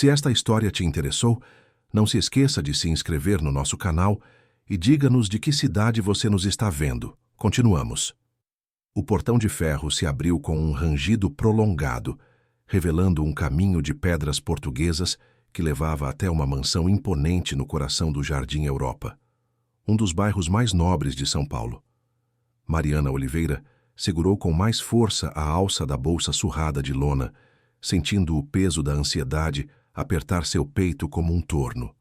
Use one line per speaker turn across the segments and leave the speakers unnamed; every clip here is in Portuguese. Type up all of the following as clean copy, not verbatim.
Se esta história te interessou, não se esqueça de se inscrever no nosso canal e diga-nos de que cidade você nos está vendo. Continuamos. O portão de ferro se abriu com um rangido prolongado, revelando um caminho de pedras portuguesas que levava até uma mansão imponente no coração do Jardim Europa, um dos bairros mais nobres de São Paulo. Mariana Oliveira segurou com mais força a alça da bolsa surrada de lona, sentindo o peso da ansiedade apertar seu peito como um torno.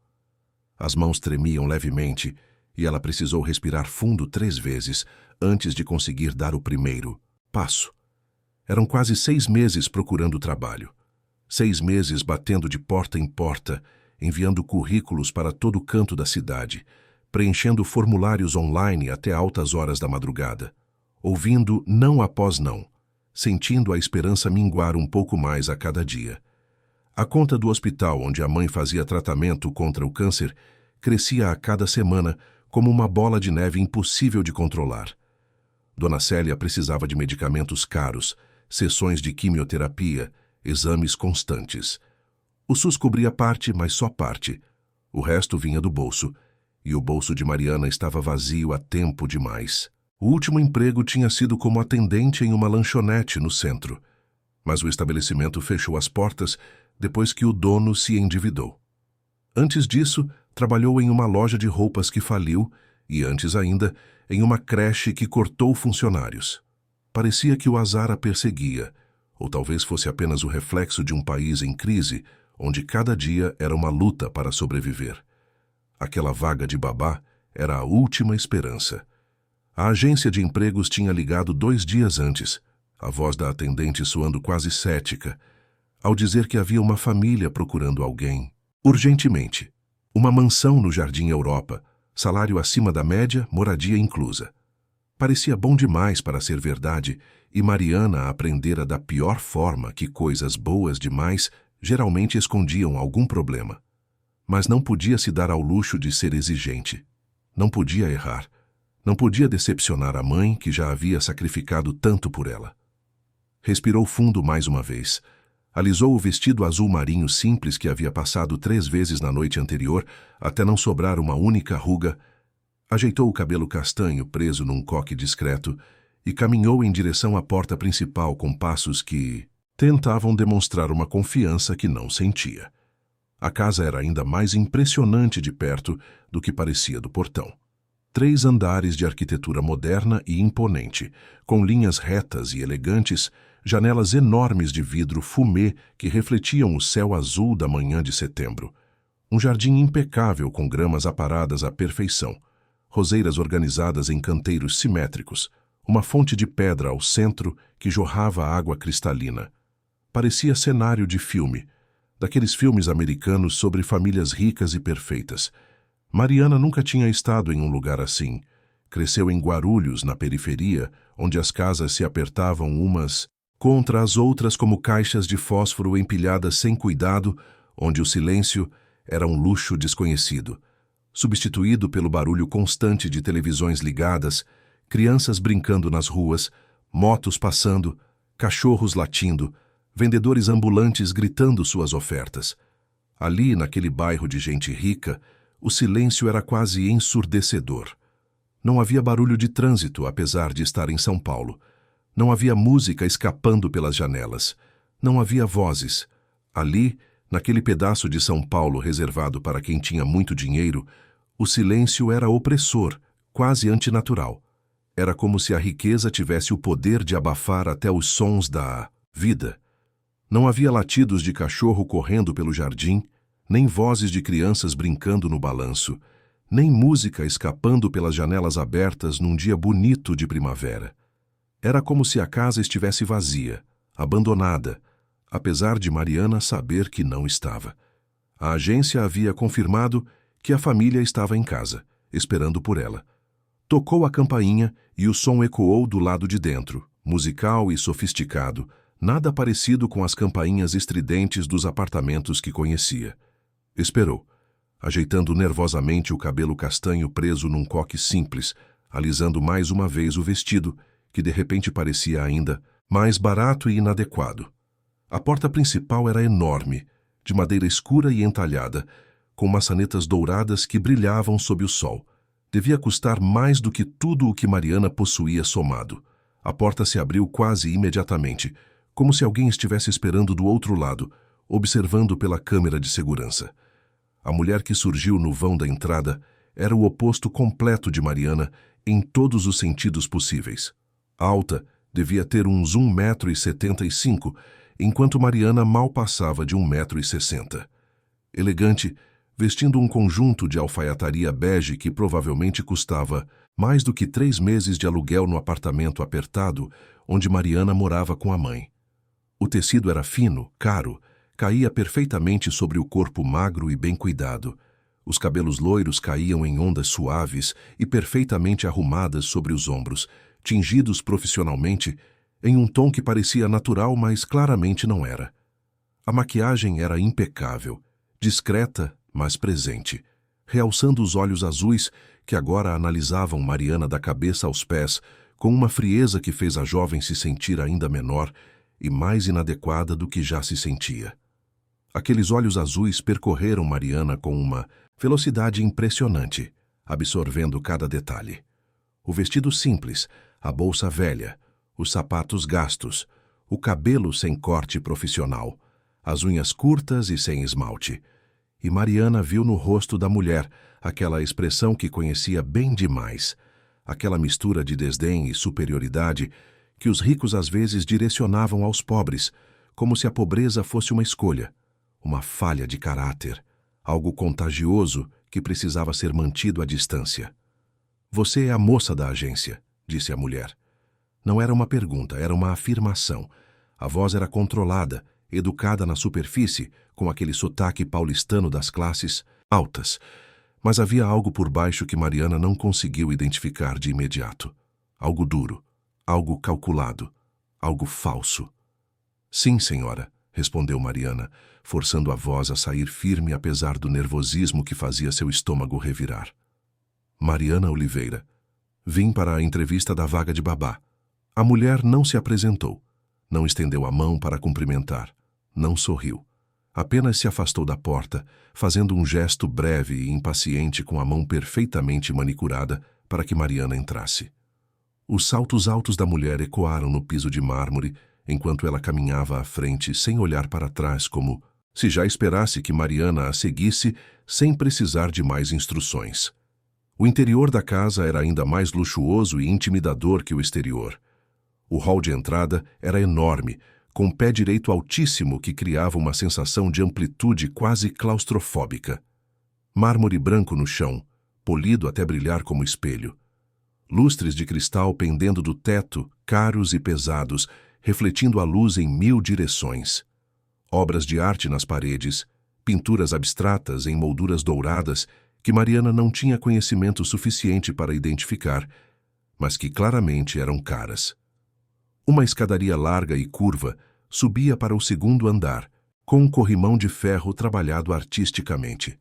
As mãos tremiam levemente e ela precisou respirar fundo 3 vezes antes de conseguir dar o primeiro passo. Eram quase 6 meses procurando trabalho. 6 meses batendo de porta em porta, enviando currículos para todo canto da cidade, preenchendo formulários online até altas horas da madrugada, ouvindo não após não, sentindo a esperança minguar um pouco mais a cada dia. A conta do hospital onde a mãe fazia tratamento contra o câncer crescia a cada semana como uma bola de neve impossível de controlar. Dona Célia precisava de medicamentos caros, sessões de quimioterapia, exames constantes. O SUS cobria parte, mas só parte. O resto vinha do bolso, e o bolso de Mariana estava vazio há tempo demais. O último emprego tinha sido como atendente em uma lanchonete no centro, mas o estabelecimento fechou as portas depois que o dono se endividou. Antes disso, trabalhou em uma loja de roupas que faliu e, antes ainda, em uma creche que cortou funcionários. Parecia que o azar a perseguia, ou talvez fosse apenas o reflexo de um país em crise, onde cada dia era uma luta para sobreviver. Aquela vaga de babá era a última esperança. A agência de empregos tinha ligado 2 dias antes, a voz da atendente soando quase cética, ao dizer que havia uma família procurando alguém, urgentemente. Uma mansão no Jardim Europa, salário acima da média, moradia inclusa. Parecia bom demais para ser verdade, e Mariana aprendera da pior forma que coisas boas demais geralmente escondiam algum problema. Mas não podia se dar ao luxo de ser exigente. Não podia errar. Não podia decepcionar a mãe que já havia sacrificado tanto por ela. Respirou fundo mais uma vez. Alisou o vestido azul marinho simples que havia passado 3 vezes na noite anterior, até não sobrar uma única ruga. Ajeitou o cabelo castanho preso num coque discreto e caminhou em direção à porta principal com passos que tentavam demonstrar uma confiança que não sentia. A casa era ainda mais impressionante de perto do que parecia do portão. 3 andares de arquitetura moderna e imponente, com linhas retas e elegantes, janelas enormes de vidro fumê que refletiam o céu azul da manhã de setembro. Um jardim impecável com gramas aparadas à perfeição, roseiras organizadas em canteiros simétricos, uma fonte de pedra ao centro que jorrava água cristalina. Parecia cenário de filme, daqueles filmes americanos sobre famílias ricas e perfeitas. Mariana nunca tinha estado em um lugar assim. Cresceu em Guarulhos, na periferia, onde as casas se apertavam umas contra as outras como caixas de fósforo empilhadas sem cuidado, onde o silêncio era um luxo desconhecido, substituído pelo barulho constante de televisões ligadas, crianças brincando nas ruas, motos passando, cachorros latindo, vendedores ambulantes gritando suas ofertas. Ali, naquele bairro de gente rica, o silêncio era quase ensurdecedor. Não havia barulho de trânsito, apesar de estar em São Paulo. Não havia música escapando pelas janelas. Não havia vozes. Ali, naquele pedaço de São Paulo reservado para quem tinha muito dinheiro, o silêncio era opressor, quase antinatural. Era como se a riqueza tivesse o poder de abafar até os sons da vida. Não havia latidos de cachorro correndo pelo jardim, nem vozes de crianças brincando no balanço, nem música escapando pelas janelas abertas num dia bonito de primavera. Era como se a casa estivesse vazia, abandonada, apesar de Mariana saber que não estava. A agência havia confirmado que a família estava em casa, esperando por ela. Tocou a campainha e o som ecoou do lado de dentro, musical e sofisticado, nada parecido com as campainhas estridentes dos apartamentos que conhecia. Esperou, ajeitando nervosamente o cabelo castanho preso num coque simples, alisando mais uma vez o vestido, que de repente parecia ainda mais barato e inadequado. A porta principal era enorme, de madeira escura e entalhada, com maçanetas douradas que brilhavam sob o sol. Devia custar mais do que tudo o que Mariana possuía somado. A porta se abriu quase imediatamente, como se alguém estivesse esperando do outro lado, observando pela câmera de segurança. A mulher que surgiu no vão da entrada era o oposto completo de Mariana em todos os sentidos possíveis. Alta, devia ter uns 1,75 m, enquanto Mariana mal passava de 1,60 m. Elegante, vestindo um conjunto de alfaiataria bege que provavelmente custava mais do que 3 meses de aluguel no apartamento apertado onde Mariana morava com a mãe. O tecido era fino, caro, caía perfeitamente sobre o corpo magro e bem cuidado. Os cabelos loiros caíam em ondas suaves e perfeitamente arrumadas sobre os ombros, tingidos profissionalmente em um tom que parecia natural, mas claramente não era. A maquiagem era impecável, discreta, mas presente, realçando os olhos azuis que agora analisavam Mariana da cabeça aos pés com uma frieza que fez a jovem se sentir ainda menor e mais inadequada do que já se sentia. Aqueles olhos azuis percorreram Mariana com uma velocidade impressionante, absorvendo cada detalhe. O vestido simples, a bolsa velha, os sapatos gastos, o cabelo sem corte profissional, as unhas curtas e sem esmalte. E Mariana viu no rosto da mulher aquela expressão que conhecia bem demais, aquela mistura de desdém e superioridade que os ricos às vezes direcionavam aos pobres, como se a pobreza fosse uma escolha, uma falha de caráter, algo contagioso que precisava ser mantido à distância. "Você é a moça da agência", disse a mulher. Não era uma pergunta, era uma afirmação. A voz era controlada, educada na superfície, com aquele sotaque paulistano das classes altas. Mas havia algo por baixo que Mariana não conseguiu identificar de imediato. Algo duro, algo calculado, algo falso. "Sim, senhora", respondeu Mariana, forçando a voz a sair firme apesar do nervosismo que fazia seu estômago revirar. "Mariana Oliveira. Vim para a entrevista da vaga de babá." A mulher não se apresentou, não estendeu a mão para cumprimentar, não sorriu. Apenas se afastou da porta, fazendo um gesto breve e impaciente com a mão perfeitamente manicurada para que Mariana entrasse. Os saltos altos da mulher ecoaram no piso de mármore enquanto ela caminhava à frente sem olhar para trás, como se já esperasse que Mariana a seguisse sem precisar de mais instruções. O interior da casa era ainda mais luxuoso e intimidador que o exterior. O hall de entrada era enorme, com um pé direito altíssimo que criava uma sensação de amplitude quase claustrofóbica. Mármore branco no chão, polido até brilhar como espelho. Lustres de cristal pendendo do teto, caros e pesados, refletindo a luz em 1000 direções. Obras de arte nas paredes, pinturas abstratas em molduras douradas que Mariana não tinha conhecimento suficiente para identificar, mas que claramente eram caras. Uma escadaria larga e curva subia para o segundo andar, com um corrimão de ferro trabalhado artisticamente.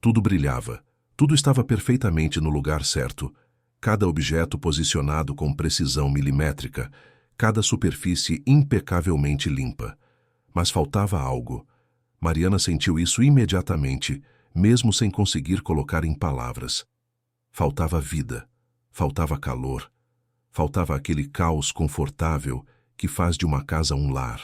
Tudo brilhava, tudo estava perfeitamente no lugar certo, cada objeto posicionado com precisão milimétrica, cada superfície impecavelmente limpa. Mas faltava algo. Mariana sentiu isso imediatamente, mesmo sem conseguir colocar em palavras. Faltava vida, faltava calor, faltava aquele caos confortável que faz de uma casa um lar.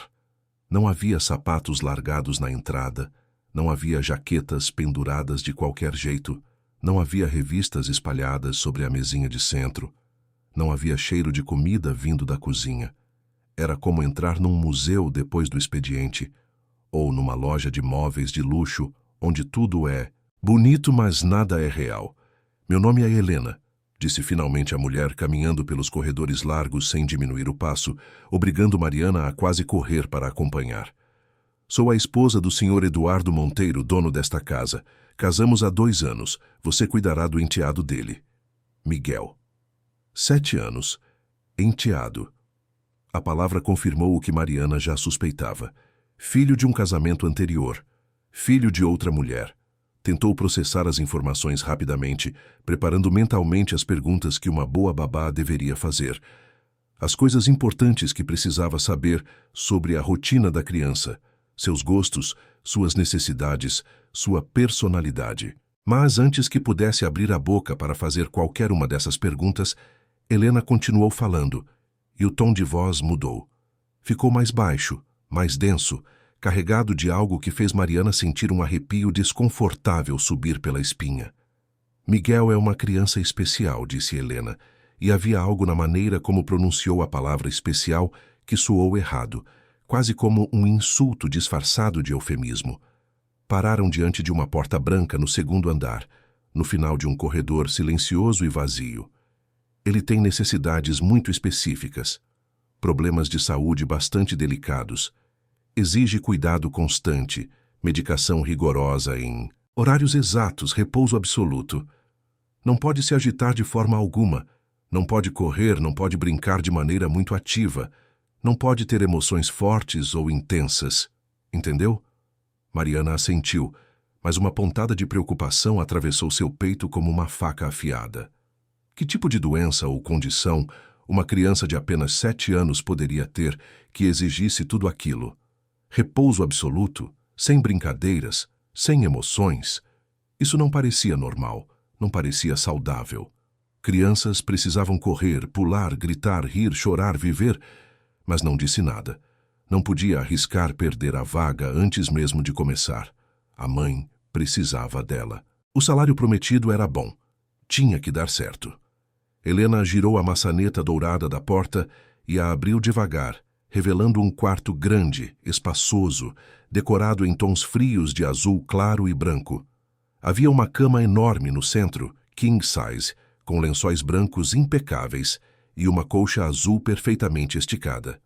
Não havia sapatos largados na entrada, não havia jaquetas penduradas de qualquer jeito, não havia revistas espalhadas sobre a mesinha de centro, não havia cheiro de comida vindo da cozinha. Era como entrar num museu depois do expediente, ou numa loja de móveis de luxo, onde tudo é bonito, mas nada é real. "Meu nome é Helena", disse finalmente a mulher, caminhando pelos corredores largos sem diminuir o passo, obrigando Mariana a quase correr para acompanhar. "Sou a esposa do Sr. Eduardo Monteiro, dono desta casa. Casamos há 2 anos. Você cuidará do enteado dele. Miguel." 7 anos. Enteado. A palavra confirmou o que Mariana já suspeitava. Filho de um casamento anterior. Filho de outra mulher. Tentou processar as informações rapidamente, preparando mentalmente as perguntas que uma boa babá deveria fazer. As coisas importantes que precisava saber sobre a rotina da criança, seus gostos, suas necessidades, sua personalidade. Mas antes que pudesse abrir a boca para fazer qualquer uma dessas perguntas, Helena continuou falando, e o tom de voz mudou. Ficou mais baixo, mais denso, carregado de algo que fez Mariana sentir um arrepio desconfortável subir pela espinha. Miguel é uma criança especial, disse Helena, e havia algo na maneira como pronunciou a palavra especial que soou errado, quase como um insulto disfarçado de eufemismo. Pararam diante de uma porta branca no segundo andar, no final de um corredor silencioso e vazio. Ele tem necessidades muito específicas, problemas de saúde bastante delicados. Exige cuidado constante, medicação rigorosa em horários exatos, repouso absoluto. Não pode se agitar de forma alguma, não pode correr, não pode brincar de maneira muito ativa, não pode ter emoções fortes ou intensas. Entendeu? Mariana assentiu, mas uma pontada de preocupação atravessou seu peito como uma faca afiada. Que tipo de doença ou condição uma criança de apenas 7 anos poderia ter que exigisse tudo aquilo? Repouso absoluto, sem brincadeiras, sem emoções. Isso não parecia normal, não parecia saudável. Crianças precisavam correr, pular, gritar, rir, chorar, viver, mas não disse nada. Não podia arriscar perder a vaga antes mesmo de começar. A mãe precisava dela. O salário prometido era bom. Tinha que dar certo. Helena girou a maçaneta dourada da porta e a abriu devagar, revelando um quarto grande, espaçoso, decorado em tons frios de azul claro e branco. Havia uma cama enorme no centro, king size, com lençóis brancos impecáveis e uma colcha azul perfeitamente esticada.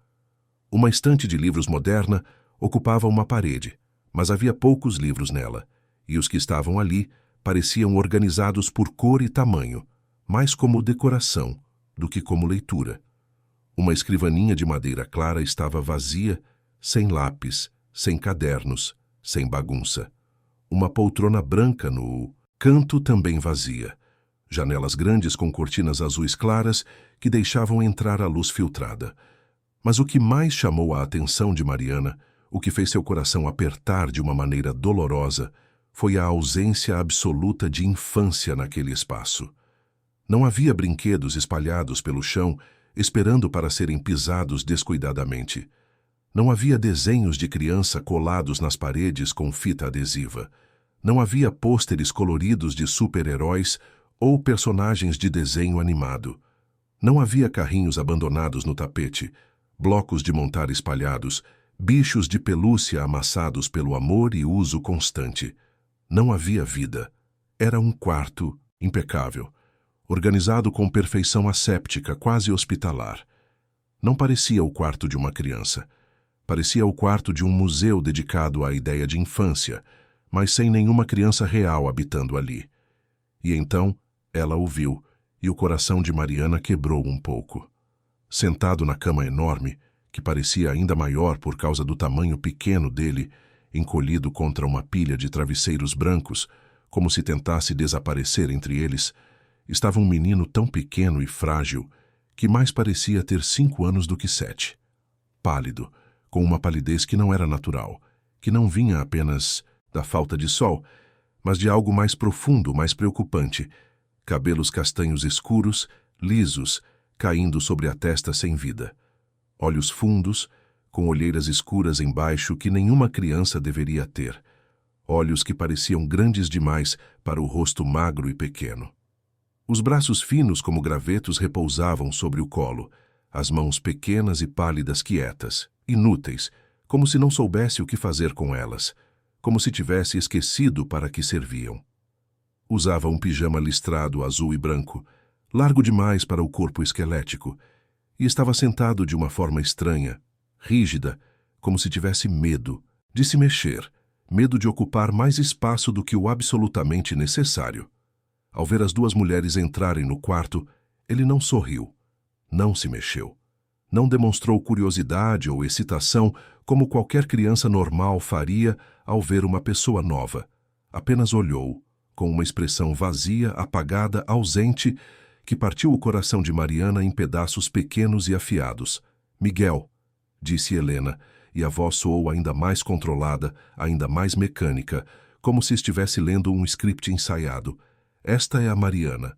Uma estante de livros moderna ocupava uma parede, mas havia poucos livros nela, e os que estavam ali pareciam organizados por cor e tamanho, mais como decoração do que como leitura. Uma escrivaninha de madeira clara estava vazia, sem lápis, sem cadernos, sem bagunça. Uma poltrona branca no canto também vazia. Janelas grandes com cortinas azuis claras que deixavam entrar a luz filtrada. Mas o que mais chamou a atenção de Mariana, o que fez seu coração apertar de uma maneira dolorosa, foi a ausência absoluta de infância naquele espaço. Não havia brinquedos espalhados pelo chão, esperando para serem pisados descuidadamente. Não havia desenhos de criança colados nas paredes com fita adesiva. Não havia pôsteres coloridos de super-heróis ou personagens de desenho animado. Não havia carrinhos abandonados no tapete, blocos de montar espalhados, bichos de pelúcia amassados pelo amor e uso constante. Não havia vida. Era um quarto impecável, organizado com perfeição asséptica, quase hospitalar. Não parecia o quarto de uma criança. Parecia o quarto de um museu dedicado à ideia de infância, mas sem nenhuma criança real habitando ali. E então ela o viu, e o coração de Mariana quebrou um pouco. Sentado na cama enorme, que parecia ainda maior por causa do tamanho pequeno dele, encolhido contra uma pilha de travesseiros brancos, como se tentasse desaparecer entre eles, estava um menino tão pequeno e frágil que mais parecia ter 5 anos do que 7. Pálido, com uma palidez que não era natural, que não vinha apenas da falta de sol, mas de algo mais profundo, mais preocupante. Cabelos castanhos escuros, lisos, caindo sobre a testa sem vida. Olhos fundos, com olheiras escuras embaixo que nenhuma criança deveria ter. Olhos que pareciam grandes demais para o rosto magro e pequeno. Os braços finos como gravetos repousavam sobre o colo, as mãos pequenas e pálidas quietas, inúteis, como se não soubesse o que fazer com elas, como se tivesse esquecido para que serviam. Usava um pijama listrado azul e branco, largo demais para o corpo esquelético, e estava sentado de uma forma estranha, rígida, como se tivesse medo de se mexer, medo de ocupar mais espaço do que o absolutamente necessário. Ao ver as duas mulheres entrarem no quarto, ele não sorriu, não se mexeu. Não demonstrou curiosidade ou excitação como qualquer criança normal faria ao ver uma pessoa nova. Apenas olhou, com uma expressão vazia, apagada, ausente, que partiu o coração de Mariana em pedaços pequenos e afiados. «Miguel», disse Helena, e a voz soou ainda mais controlada, ainda mais mecânica, como se estivesse lendo um script ensaiado. Esta é a Mariana.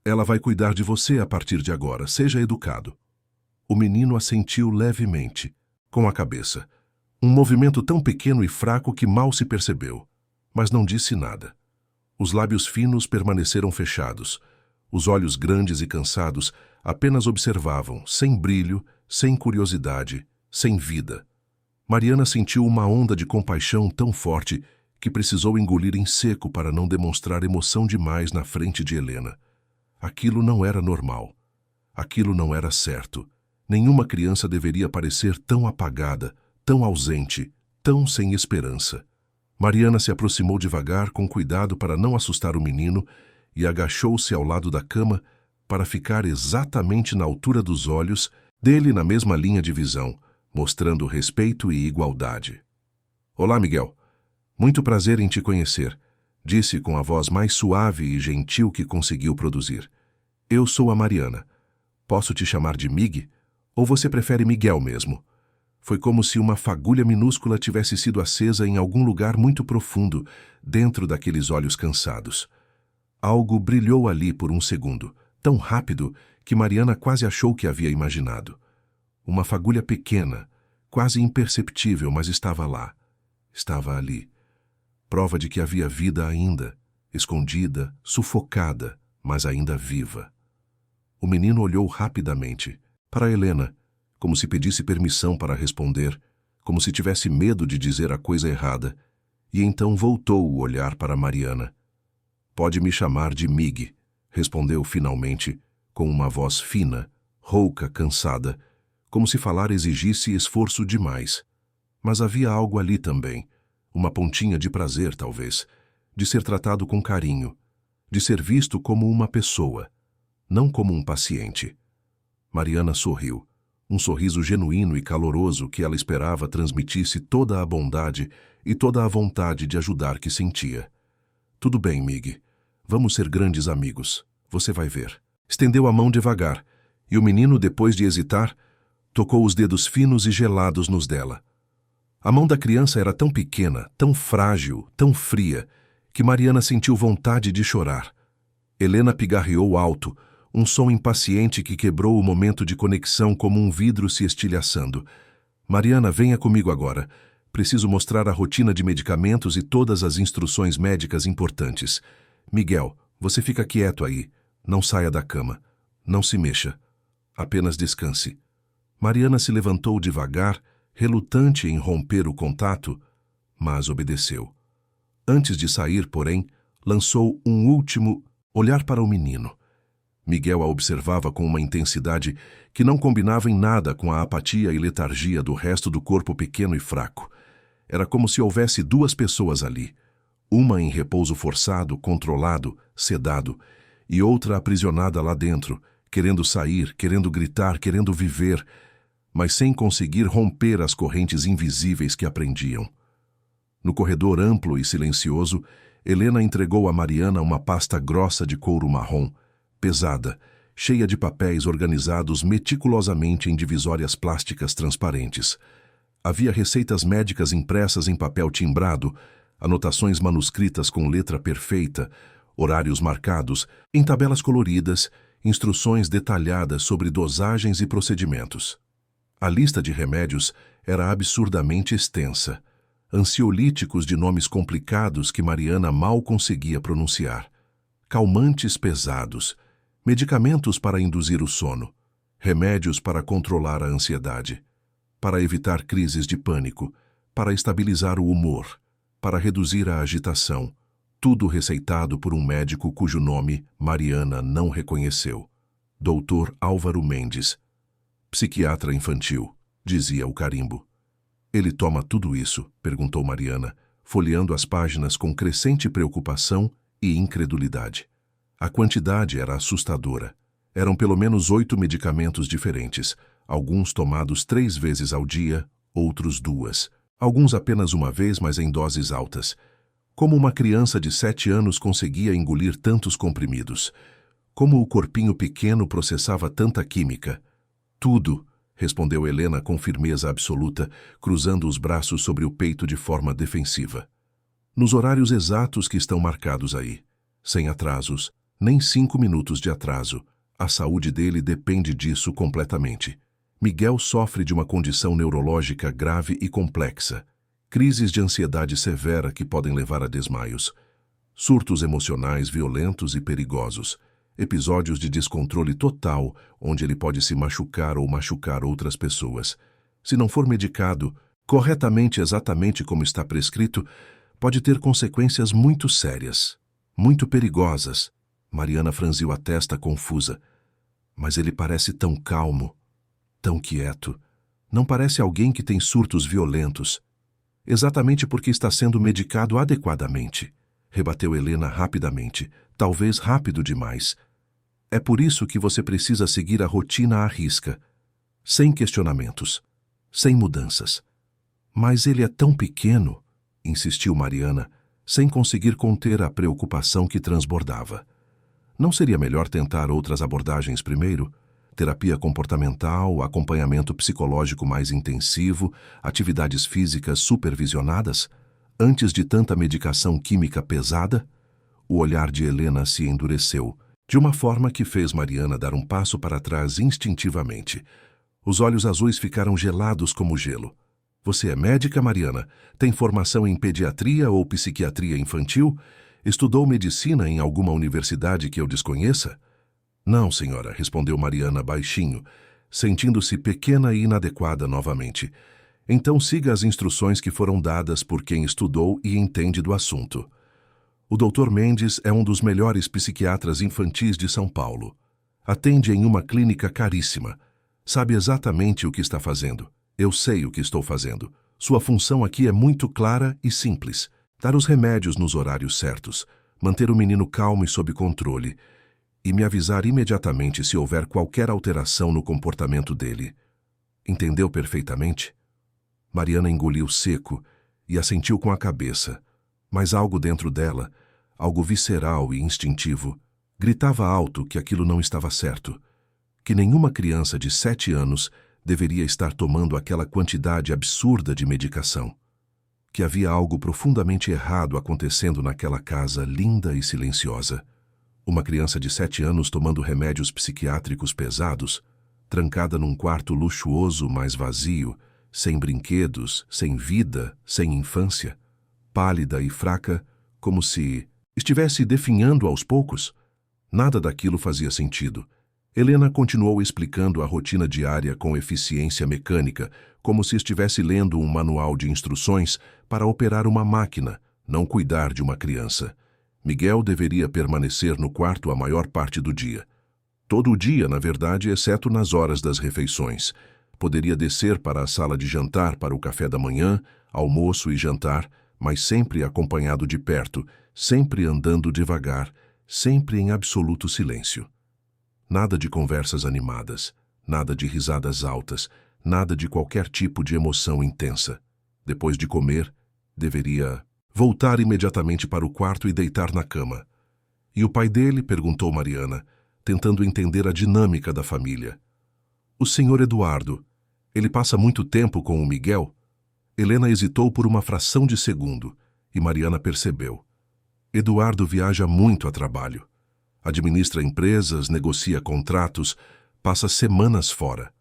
Ela vai cuidar de você a partir de agora. Seja educado. O menino assentiu levemente, com a cabeça. Um movimento tão pequeno e fraco que mal se percebeu, mas não disse nada. Os lábios finos permaneceram fechados. Os olhos grandes e cansados apenas observavam, sem brilho, sem curiosidade, sem vida. Mariana sentiu uma onda de compaixão tão forte que precisou engolir em seco para não demonstrar emoção demais na frente de Helena. Aquilo não era normal. Aquilo não era certo. Nenhuma criança deveria parecer tão apagada, tão ausente, tão sem esperança. Mariana se aproximou devagar, com cuidado para não assustar o menino, e agachou-se ao lado da cama para ficar exatamente na altura dos olhos dele, na mesma linha de visão, mostrando respeito e igualdade. Olá, Miguel. Muito prazer em te conhecer, disse com a voz mais suave e gentil que conseguiu produzir. Eu sou a Mariana. Posso te chamar de Mig? Ou você prefere Miguel mesmo? Foi como se uma fagulha minúscula tivesse sido acesa em algum lugar muito profundo, dentro daqueles olhos cansados. Algo brilhou ali por um segundo, tão rápido que Mariana quase achou que havia imaginado. Uma fagulha pequena, quase imperceptível, mas estava lá. Estava ali. Prova de que havia vida ainda, escondida, sufocada, mas ainda viva. O menino olhou rapidamente para Helena, como se pedisse permissão para responder, como se tivesse medo de dizer a coisa errada, e então voltou o olhar para Mariana. Pode me chamar de Mig, respondeu finalmente, com uma voz fina, rouca, cansada, como se falar exigisse esforço demais. Mas havia algo ali também, uma pontinha de prazer, talvez, de ser tratado com carinho, de ser visto como uma pessoa, não como um paciente. Mariana sorriu, um sorriso genuíno e caloroso que ela esperava transmitisse toda a bondade e toda a vontade de ajudar que sentia. Tudo bem, Mig. Vamos ser grandes amigos. Você vai ver. Estendeu a mão devagar, e o menino, depois de hesitar, tocou os dedos finos e gelados nos dela. A mão da criança era tão pequena, tão frágil, tão fria, que Mariana sentiu vontade de chorar. Helena pigarreou alto, um som impaciente que quebrou o momento de conexão como um vidro se estilhaçando. Mariana, venha comigo agora. Preciso mostrar a rotina de medicamentos e todas as instruções médicas importantes. Miguel, você fica quieto aí. Não saia da cama. Não se mexa. Apenas descanse. Mariana se levantou devagar, relutante em romper o contato, mas obedeceu. Antes de sair, porém, lançou um último olhar para o menino. Miguel a observava com uma intensidade que não combinava em nada com a apatia e letargia do resto do corpo pequeno e fraco. Era como se houvesse duas pessoas ali, uma em repouso forçado, controlado, sedado, e outra aprisionada lá dentro, querendo sair, querendo gritar, querendo viver, mas sem conseguir romper as correntes invisíveis que a prendiam. No corredor amplo e silencioso, Helena entregou a Mariana uma pasta grossa de couro marrom, pesada, cheia de papéis organizados meticulosamente em divisórias plásticas transparentes. Havia receitas médicas impressas em papel timbrado, anotações manuscritas com letra perfeita, horários marcados, em tabelas coloridas, instruções detalhadas sobre dosagens e procedimentos. A lista de remédios era absurdamente extensa, ansiolíticos de nomes complicados que Mariana mal conseguia pronunciar, calmantes pesados, medicamentos para induzir o sono, remédios para controlar a ansiedade, para evitar crises de pânico, para estabilizar o humor, para reduzir a agitação, tudo receitado por um médico cujo nome Mariana não reconheceu. Dr. Álvaro Mendes, psiquiatra infantil, dizia o carimbo. Ele toma tudo isso? Perguntou Mariana, folheando as páginas com crescente preocupação e incredulidade. A quantidade era assustadora. Eram pelo menos 8 medicamentos diferentes, alguns tomados 3 vezes ao dia, outros 2, alguns apenas uma vez, mas em doses altas. Como uma criança de 7 anos conseguia engolir tantos comprimidos? Como o corpinho pequeno processava tanta química? Tudo, respondeu Helena com firmeza absoluta, cruzando os braços sobre o peito de forma defensiva. Nos horários exatos que estão marcados aí. Sem atrasos, nem 5 minutos de atraso. A saúde dele depende disso completamente. Miguel sofre de uma condição neurológica grave e complexa. Crises de ansiedade severa que podem levar a desmaios. Surtos emocionais violentos e perigosos. Episódios de descontrole total, onde ele pode se machucar ou machucar outras pessoas. Se não for medicado corretamente, exatamente como está prescrito, pode ter consequências muito sérias, muito perigosas. Mariana franziu a testa confusa. Mas ele parece tão calmo, tão quieto. Não parece alguém que tem surtos violentos. Exatamente porque está sendo medicado adequadamente, rebateu Helena rapidamente, talvez rápido demais. É por isso que você precisa seguir a rotina à risca, sem questionamentos, sem mudanças. Mas ele é tão pequeno, insistiu Mariana, sem conseguir conter a preocupação que transbordava. Não seria melhor tentar outras abordagens primeiro? Terapia comportamental, acompanhamento psicológico mais intensivo, atividades físicas supervisionadas, antes de tanta medicação química pesada? O olhar de Helena se endureceu, de uma forma que fez Mariana dar um passo para trás instintivamente. Os olhos azuis ficaram gelados como gelo. Você é médica, Mariana? Tem formação em pediatria ou psiquiatria infantil? Estudou medicina em alguma universidade que eu desconheça? Não, senhora, respondeu Mariana baixinho, sentindo-se pequena e inadequada novamente. Então siga as instruções que foram dadas por quem estudou e entende do assunto. O Dr. Mendes é um dos melhores psiquiatras infantis de São Paulo. Atende em uma clínica caríssima. Sabe exatamente o que está fazendo. Eu sei o que estou fazendo. Sua função aqui é muito clara e simples. Dar os remédios nos horários certos, manter o menino calmo e sob controle, e me avisar imediatamente se houver qualquer alteração no comportamento dele. Entendeu perfeitamente? Mariana engoliu seco e assentiu com a cabeça, mas algo dentro dela, algo visceral e instintivo, gritava alto que aquilo não estava certo, que nenhuma criança de 7 anos deveria estar tomando aquela quantidade absurda de medicação, que havia algo profundamente errado acontecendo naquela casa linda e silenciosa. Uma criança de 7 anos tomando remédios psiquiátricos pesados, trancada num quarto luxuoso, mas vazio, sem brinquedos, sem vida, sem infância, pálida e fraca, como se estivesse definhando aos poucos. Nada daquilo fazia sentido. Helena continuou explicando a rotina diária com eficiência mecânica, como se estivesse lendo um manual de instruções para operar uma máquina, não cuidar de uma criança. Miguel deveria permanecer no quarto a maior parte do dia. Todo o dia, na verdade, exceto nas horas das refeições. Poderia descer para a sala de jantar para o café da manhã, almoço e jantar, mas sempre acompanhado de perto, sempre andando devagar, sempre em absoluto silêncio. Nada de conversas animadas, nada de risadas altas, nada de qualquer tipo de emoção intensa. Depois de comer, deveria voltar imediatamente para o quarto e deitar na cama. E o pai dele? Perguntou Mariana, tentando entender a dinâmica da família. O senhor Eduardo, ele passa muito tempo com o Miguel? Helena hesitou por uma fração de segundo, e Mariana percebeu. Eduardo viaja muito a trabalho. Administra empresas, negocia contratos, passa semanas fora.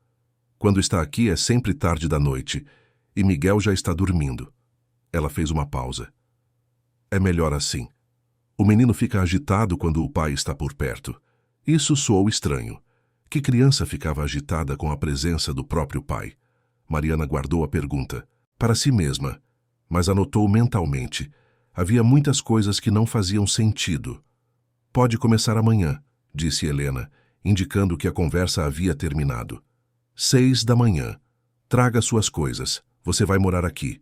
Quando está aqui é sempre tarde da noite, e Miguel já está dormindo. Ela fez uma pausa. É melhor assim. O menino fica agitado quando o pai está por perto. Isso soou estranho. Que criança ficava agitada com a presença do próprio pai? Mariana guardou a pergunta para si mesma, mas anotou mentalmente. Havia muitas coisas que não faziam sentido. Pode começar amanhã, disse Helena, indicando que a conversa havia terminado. 6 da manhã. Traga suas coisas. Você vai morar aqui.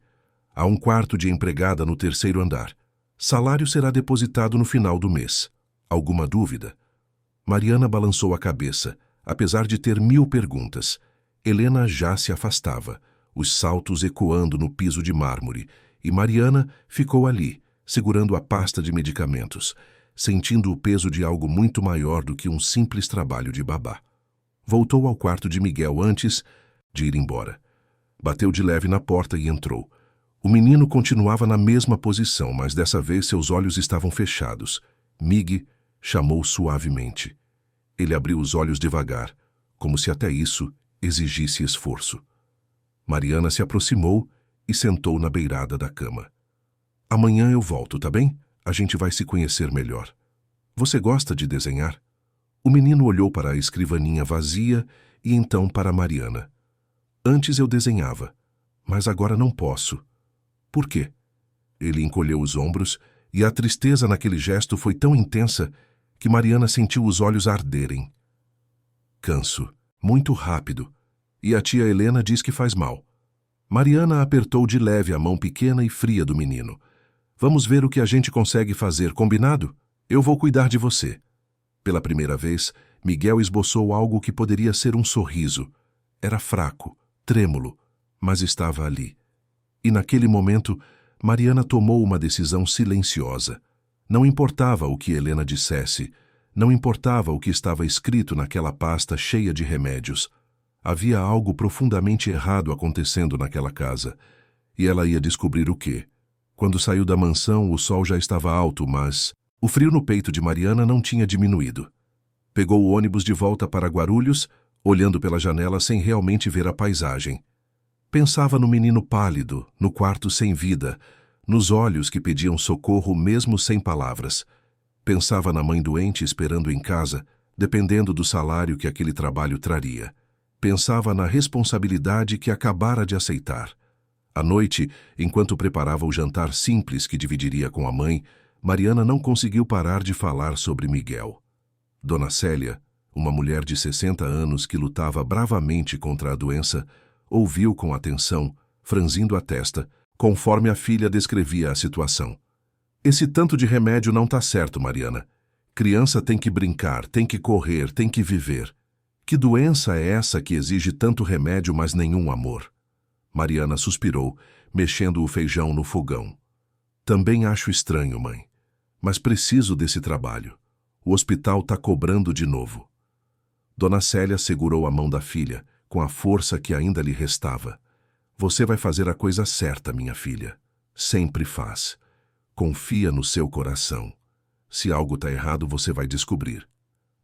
Há um quarto de empregada no 3º andar. Salário será depositado no final do mês. Alguma dúvida? Mariana balançou a cabeça, apesar de ter 1000 perguntas. Helena já se afastava, os saltos ecoando no piso de mármore, e Mariana ficou ali, segurando a pasta de medicamentos, sentindo o peso de algo muito maior do que um simples trabalho de babá. Voltou ao quarto de Miguel antes de ir embora. Bateu de leve na porta e entrou. O menino continuava na mesma posição, mas dessa vez seus olhos estavam fechados. Mig chamou suavemente. Ele abriu os olhos devagar, como se até isso exigisse esforço. Mariana se aproximou e sentou na beirada da cama. Amanhã eu volto, tá bem? A gente vai se conhecer melhor. Você gosta de desenhar? O menino olhou para a escrivaninha vazia e então para Mariana. Antes eu desenhava, mas agora não posso. Por quê? Ele encolheu os ombros e a tristeza naquele gesto foi tão intensa que Mariana sentiu os olhos arderem. Canso, muito rápido, e a tia Helena diz que faz mal. Mariana apertou de leve a mão pequena e fria do menino. Vamos ver o que a gente consegue fazer, combinado? Eu vou cuidar de você. Pela primeira vez, Miguel esboçou algo que poderia ser um sorriso. Era fraco, trêmulo, mas estava ali. E naquele momento, Mariana tomou uma decisão silenciosa. Não importava o que Helena dissesse, não importava o que estava escrito naquela pasta cheia de remédios. Havia algo profundamente errado acontecendo naquela casa, e ela ia descobrir o quê. Quando saiu da mansão, o sol já estava alto, mas o frio no peito de Mariana não tinha diminuído. Pegou o ônibus de volta para Guarulhos, olhando pela janela sem realmente ver a paisagem. Pensava no menino pálido, no quarto sem vida, nos olhos que pediam socorro mesmo sem palavras. Pensava na mãe doente esperando em casa, dependendo do salário que aquele trabalho traria. Pensava na responsabilidade que acabara de aceitar. À noite, enquanto preparava o jantar simples que dividiria com a mãe, Mariana não conseguiu parar de falar sobre Miguel. Dona Célia, uma mulher de 60 anos que lutava bravamente contra a doença, ouviu com atenção, franzindo a testa, conforme a filha descrevia a situação. Esse tanto de remédio não tá certo, Mariana. Criança tem que brincar, tem que correr, tem que viver. Que doença é essa que exige tanto remédio, mas nenhum amor? Mariana suspirou, mexendo o feijão no fogão. Também acho estranho, mãe. Mas preciso desse trabalho. O hospital tá cobrando de novo. Dona Célia segurou a mão da filha, com a força que ainda lhe restava. Você vai fazer a coisa certa, minha filha. Sempre faz. Confia no seu coração. Se algo tá errado, você vai descobrir.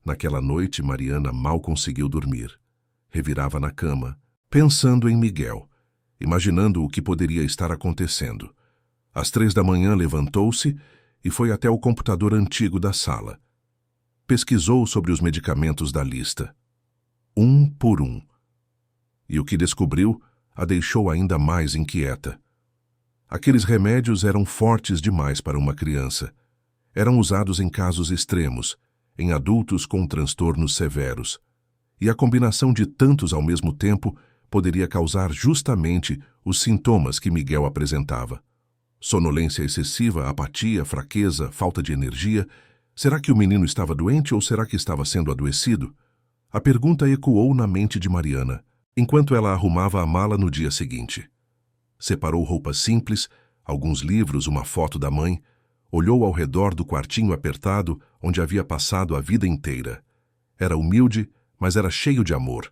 Naquela noite, Mariana mal conseguiu dormir. Revirava na cama, pensando em Miguel, imaginando o que poderia estar acontecendo. Às 3 da manhã levantou-se e foi até o computador antigo da sala. Pesquisou sobre os medicamentos da lista, um por um. E o que descobriu a deixou ainda mais inquieta. Aqueles remédios eram fortes demais para uma criança. Eram usados em casos extremos, em adultos com transtornos severos. E a combinação de tantos ao mesmo tempo poderia causar justamente os sintomas que Miguel apresentava. Sonolência excessiva, apatia, fraqueza, falta de energia. Será que o menino estava doente ou será que estava sendo adoecido? A pergunta ecoou na mente de Mariana, enquanto ela arrumava a mala no dia seguinte. Separou roupas simples, alguns livros, uma foto da mãe, olhou ao redor do quartinho apertado onde havia passado a vida inteira. Era humilde, mas era cheio de amor.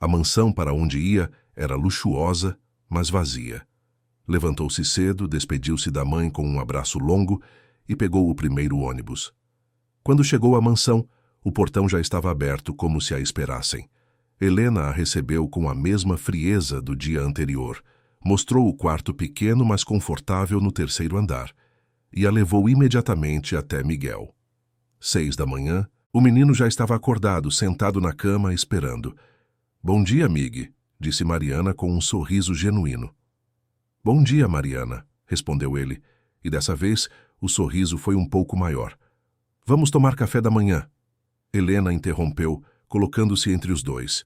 A mansão para onde ia era luxuosa, mas vazia. Levantou-se cedo, despediu-se da mãe com um abraço longo e pegou o primeiro ônibus. Quando chegou à mansão, o portão já estava aberto como se a esperassem. Helena a recebeu com a mesma frieza do dia anterior, mostrou o quarto pequeno mas confortável no 3º andar e a levou imediatamente até Miguel. 6 da manhã, o menino já estava acordado, sentado na cama, esperando. Bom dia, Mig, disse Mariana com um sorriso genuíno. Bom dia, Mariana, respondeu ele, e dessa vez o sorriso foi um pouco maior. Vamos tomar café da manhã. Helena interrompeu, colocando-se entre os dois.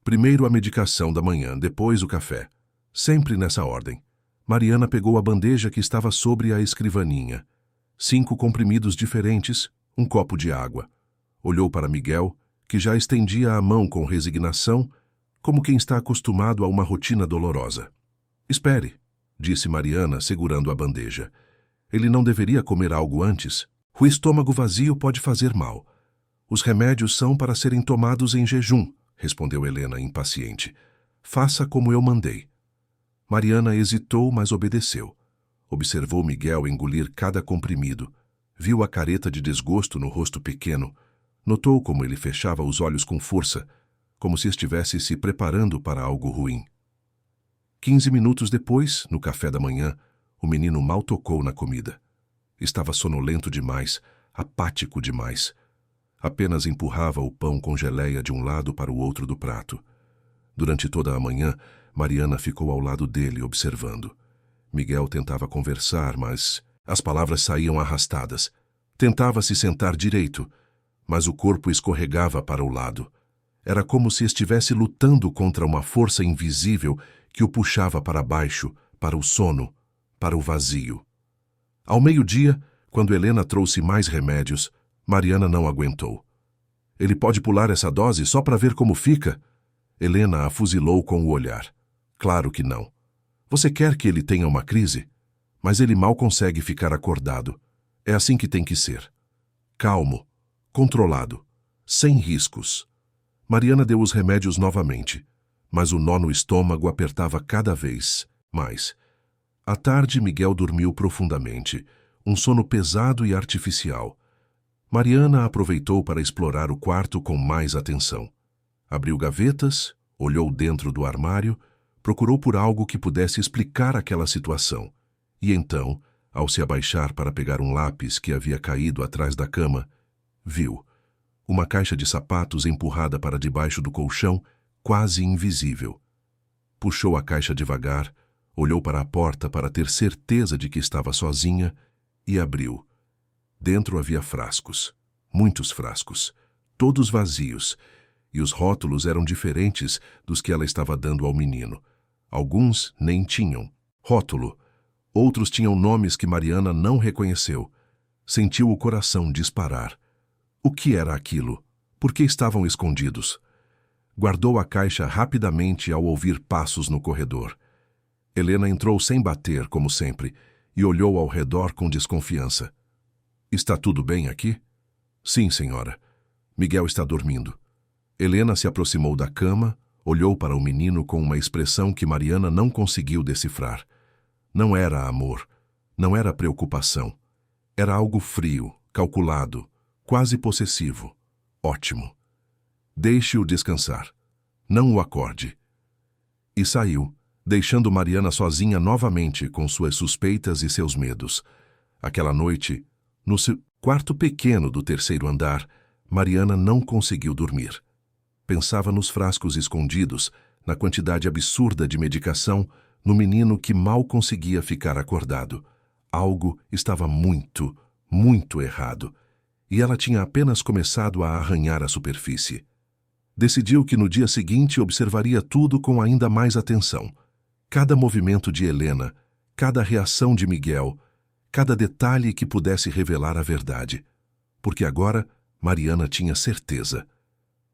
Primeiro a medicação da manhã, depois o café. Sempre nessa ordem. Mariana pegou a bandeja que estava sobre a escrivaninha. 5 comprimidos diferentes, um copo de água. Olhou para Miguel, que já estendia a mão com resignação, como quem está acostumado a uma rotina dolorosa. Espere, disse Mariana, segurando a bandeja. Ele não deveria comer algo antes? O estômago vazio pode fazer mal. Os remédios são para serem tomados em jejum, respondeu Helena, impaciente. Faça como eu mandei. Mariana hesitou, mas obedeceu. Observou Miguel engolir cada comprimido. Viu a careta de desgosto no rosto pequeno. Notou como ele fechava os olhos com força, como se estivesse se preparando para algo ruim. 15 minutos depois, no café da manhã, o menino mal tocou na comida. Estava sonolento demais, apático demais. Apenas empurrava o pão com geleia de um lado para o outro do prato. Durante toda a manhã, Mariana ficou ao lado dele, observando. Miguel tentava conversar, mas as palavras saíam arrastadas. Tentava se sentar direito, mas o corpo escorregava para o lado. Era como se estivesse lutando contra uma força invisível que o puxava para baixo, para o sono, para o vazio. Ao meio-dia, quando Helena trouxe mais remédios, Mariana não aguentou. Ele pode pular essa dose só para ver como fica? Helena a fuzilou com o olhar. Claro que não. Você quer que ele tenha uma crise? Mas ele mal consegue ficar acordado. É assim que tem que ser. Calmo, controlado, sem riscos. Mariana deu os remédios novamente, mas o nó no estômago apertava cada vez mais. À tarde, Miguel dormiu profundamente, um sono pesado e artificial. Mariana aproveitou para explorar o quarto com mais atenção. Abriu gavetas, olhou dentro do armário, procurou por algo que pudesse explicar aquela situação. E então, ao se abaixar para pegar um lápis que havia caído atrás da cama, viu uma caixa de sapatos empurrada para debaixo do colchão, quase invisível. Puxou a caixa devagar, olhou para a porta para ter certeza de que estava sozinha e abriu. Dentro havia frascos, muitos frascos, todos vazios, e os rótulos eram diferentes dos que ela estava dando ao menino. Alguns nem tinham rótulo, outros tinham nomes que Mariana não reconheceu. Sentiu o coração disparar. O que era aquilo? Por que estavam escondidos? Guardou a caixa rapidamente ao ouvir passos no corredor. Helena entrou sem bater, como sempre, e olhou ao redor com desconfiança. Está tudo bem aqui? Sim, senhora. Miguel está dormindo. Helena se aproximou da cama, olhou para o menino com uma expressão que Mariana não conseguiu decifrar. Não era amor, não era preocupação. Era algo frio, calculado, quase possessivo. Ótimo. Deixe-o descansar. Não o acorde. E saiu, deixando Mariana sozinha novamente com suas suspeitas e seus medos. Aquela noite, no seu quarto pequeno do terceiro andar, Mariana não conseguiu dormir. Pensava nos frascos escondidos, na quantidade absurda de medicação, no menino que mal conseguia ficar acordado. Algo estava muito, muito errado. E ela tinha apenas começado a arranhar a superfície. Decidiu que no dia seguinte observaria tudo com ainda mais atenção. Cada movimento de Helena, cada reação de Miguel, cada detalhe que pudesse revelar a verdade. Porque agora Mariana tinha certeza.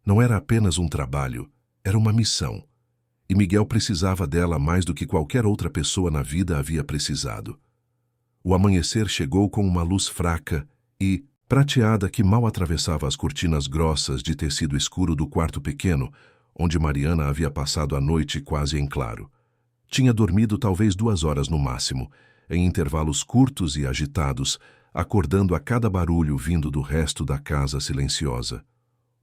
Não era apenas um trabalho, era uma missão. E Miguel precisava dela mais do que qualquer outra pessoa na vida havia precisado. O amanhecer chegou com uma luz fraca e prateada que mal atravessava as cortinas grossas de tecido escuro do quarto pequeno, onde Mariana havia passado a noite quase em claro. Tinha dormido talvez 2 horas no máximo, em intervalos curtos e agitados, acordando a cada barulho vindo do resto da casa silenciosa.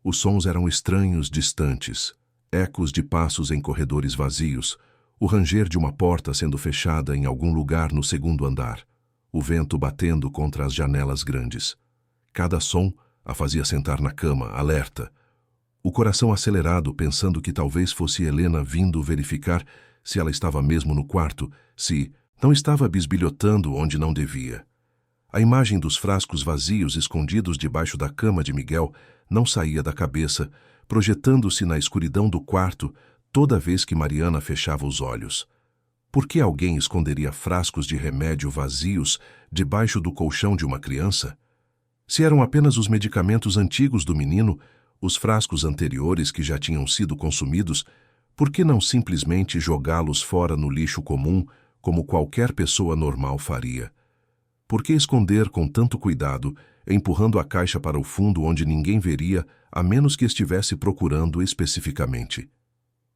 Os sons eram estranhos, distantes, ecos de passos em corredores vazios, o ranger de uma porta sendo fechada em algum lugar no segundo andar, o vento batendo contra as janelas grandes. Cada som a fazia sentar na cama, alerta. O coração acelerado, pensando que talvez fosse Helena vindo verificar se ela estava mesmo no quarto, se não estava bisbilhotando onde não devia. A imagem dos frascos vazios escondidos debaixo da cama de Miguel não saía da cabeça, projetando-se na escuridão do quarto toda vez que Mariana fechava os olhos. Por que alguém esconderia frascos de remédio vazios debaixo do colchão de uma criança? Se eram apenas os medicamentos antigos do menino, os frascos anteriores que já tinham sido consumidos, por que não simplesmente jogá-los fora no lixo comum, como qualquer pessoa normal faria? Por que esconder com tanto cuidado, empurrando a caixa para o fundo onde ninguém veria, a menos que estivesse procurando especificamente?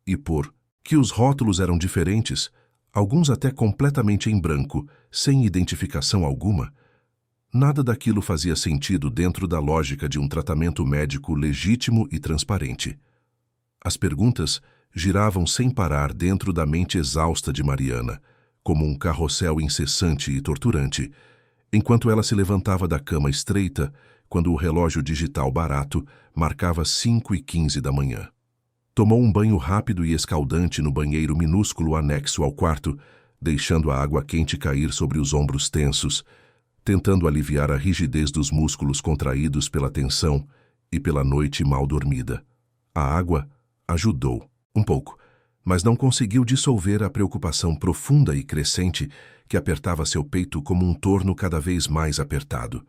E por que os rótulos eram diferentes, alguns até completamente em branco, sem identificação alguma. Nada daquilo fazia sentido dentro da lógica de um tratamento médico legítimo e transparente. As perguntas giravam sem parar dentro da mente exausta de Mariana, como um carrossel incessante e torturante, enquanto ela se levantava da cama estreita quando o relógio digital barato marcava 5h15 da manhã. Tomou um banho rápido e escaldante no banheiro minúsculo anexo ao quarto, deixando a água quente cair sobre os ombros tensos, tentando aliviar a rigidez dos músculos contraídos pela tensão e pela noite mal dormida. A água ajudou, um pouco, mas não conseguiu dissolver a preocupação profunda e crescente que apertava seu peito como um torno cada vez mais apertado.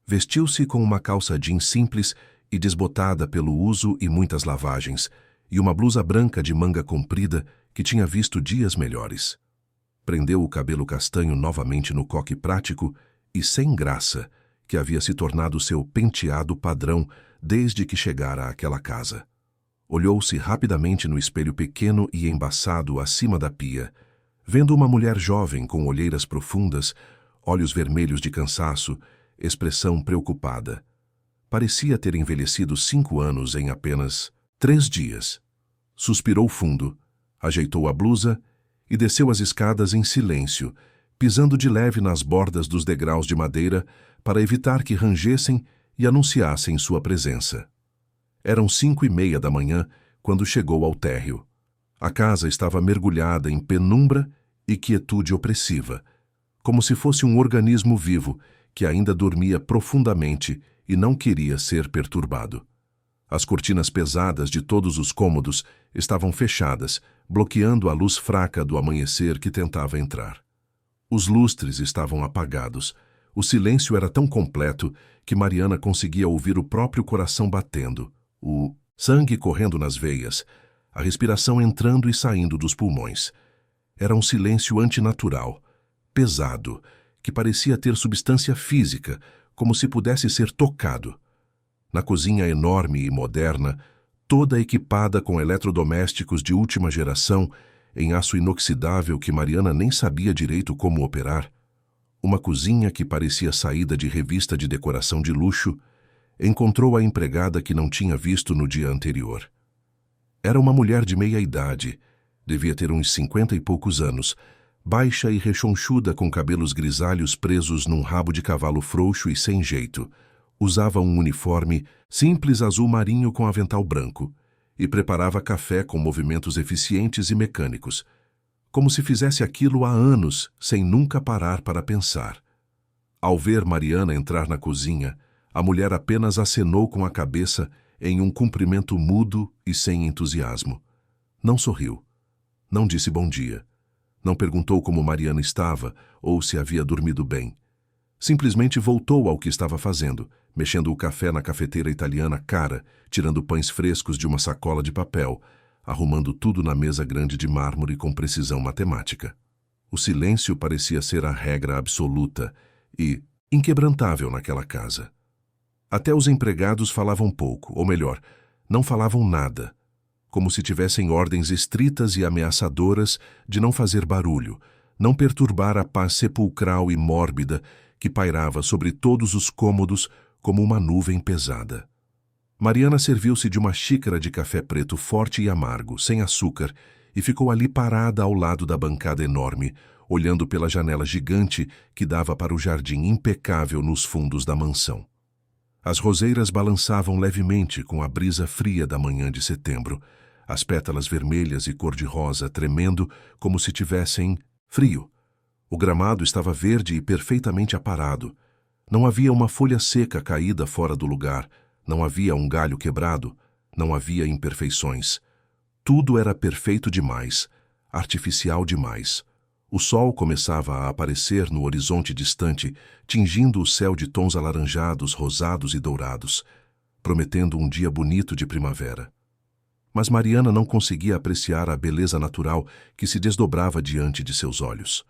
Vestiu-se com uma calça jeans simples e desbotada pelo uso e muitas lavagens, e uma blusa branca de manga comprida que tinha visto dias melhores. Prendeu o cabelo castanho novamente no coque prático e sem graça, que havia se tornado seu penteado padrão desde que chegara àquela casa. Olhou-se rapidamente no espelho pequeno e embaçado acima da pia, vendo uma mulher jovem com olheiras profundas, olhos vermelhos de cansaço, expressão preocupada. Parecia ter envelhecido 5 anos em apenas 3 dias. Suspirou fundo, ajeitou a blusa e desceu as escadas em silêncio, pisando de leve nas bordas dos degraus de madeira para evitar que rangessem e anunciassem sua presença. Eram 5h30 da manhã quando chegou ao térreo. A casa estava mergulhada em penumbra e quietude opressiva, como se fosse um organismo vivo que ainda dormia profundamente e não queria ser perturbado. As cortinas pesadas de todos os cômodos estavam fechadas, bloqueando a luz fraca do amanhecer que tentava entrar. Os lustres estavam apagados. O silêncio era tão completo que Mariana conseguia ouvir o próprio coração batendo, o sangue correndo nas veias, a respiração entrando e saindo dos pulmões. Era um silêncio antinatural, pesado, que parecia ter substância física, como se pudesse ser tocado. Na cozinha enorme e moderna, toda equipada com eletrodomésticos de última geração, em aço inoxidável que Mariana nem sabia direito como operar, uma cozinha que parecia saída de revista de decoração de luxo, encontrou a empregada que não tinha visto no dia anterior. Era uma mulher de meia-idade, devia ter uns 50 e poucos anos, baixa e rechonchuda com cabelos grisalhos presos num rabo de cavalo frouxo e sem jeito. Usava um uniforme simples azul marinho com avental branco e preparava café com movimentos eficientes e mecânicos, como se fizesse aquilo há anos, sem nunca parar para pensar. Ao ver Mariana entrar na cozinha, a mulher apenas acenou com a cabeça em um cumprimento mudo e sem entusiasmo. Não sorriu. Não disse bom dia. Não perguntou como Mariana estava ou se havia dormido bem. Simplesmente voltou ao que estava fazendo, mexendo o café na cafeteira italiana cara, tirando pães frescos de uma sacola de papel, arrumando tudo na mesa grande de mármore com precisão matemática. O silêncio parecia ser a regra absoluta e inquebrantável naquela casa. Até os empregados falavam pouco, ou melhor, não falavam nada, como se tivessem ordens estritas e ameaçadoras de não fazer barulho, não perturbar a paz sepulcral e mórbida que pairava sobre todos os cômodos como uma nuvem pesada. Mariana serviu-se de uma xícara de café preto forte e amargo, sem açúcar, e ficou ali parada ao lado da bancada enorme, olhando pela janela gigante que dava para o jardim impecável nos fundos da mansão. As roseiras balançavam levemente com a brisa fria da manhã de setembro, as pétalas vermelhas e cor-de-rosa tremendo como se tivessem frio. O gramado estava verde e perfeitamente aparado. Não havia uma folha seca caída fora do lugar, não havia um galho quebrado, não havia imperfeições. Tudo era perfeito demais, artificial demais. O sol começava a aparecer no horizonte distante, tingindo o céu de tons alaranjados, rosados e dourados, prometendo um dia bonito de primavera. Mas Mariana não conseguia apreciar a beleza natural que se desdobrava diante de seus olhos.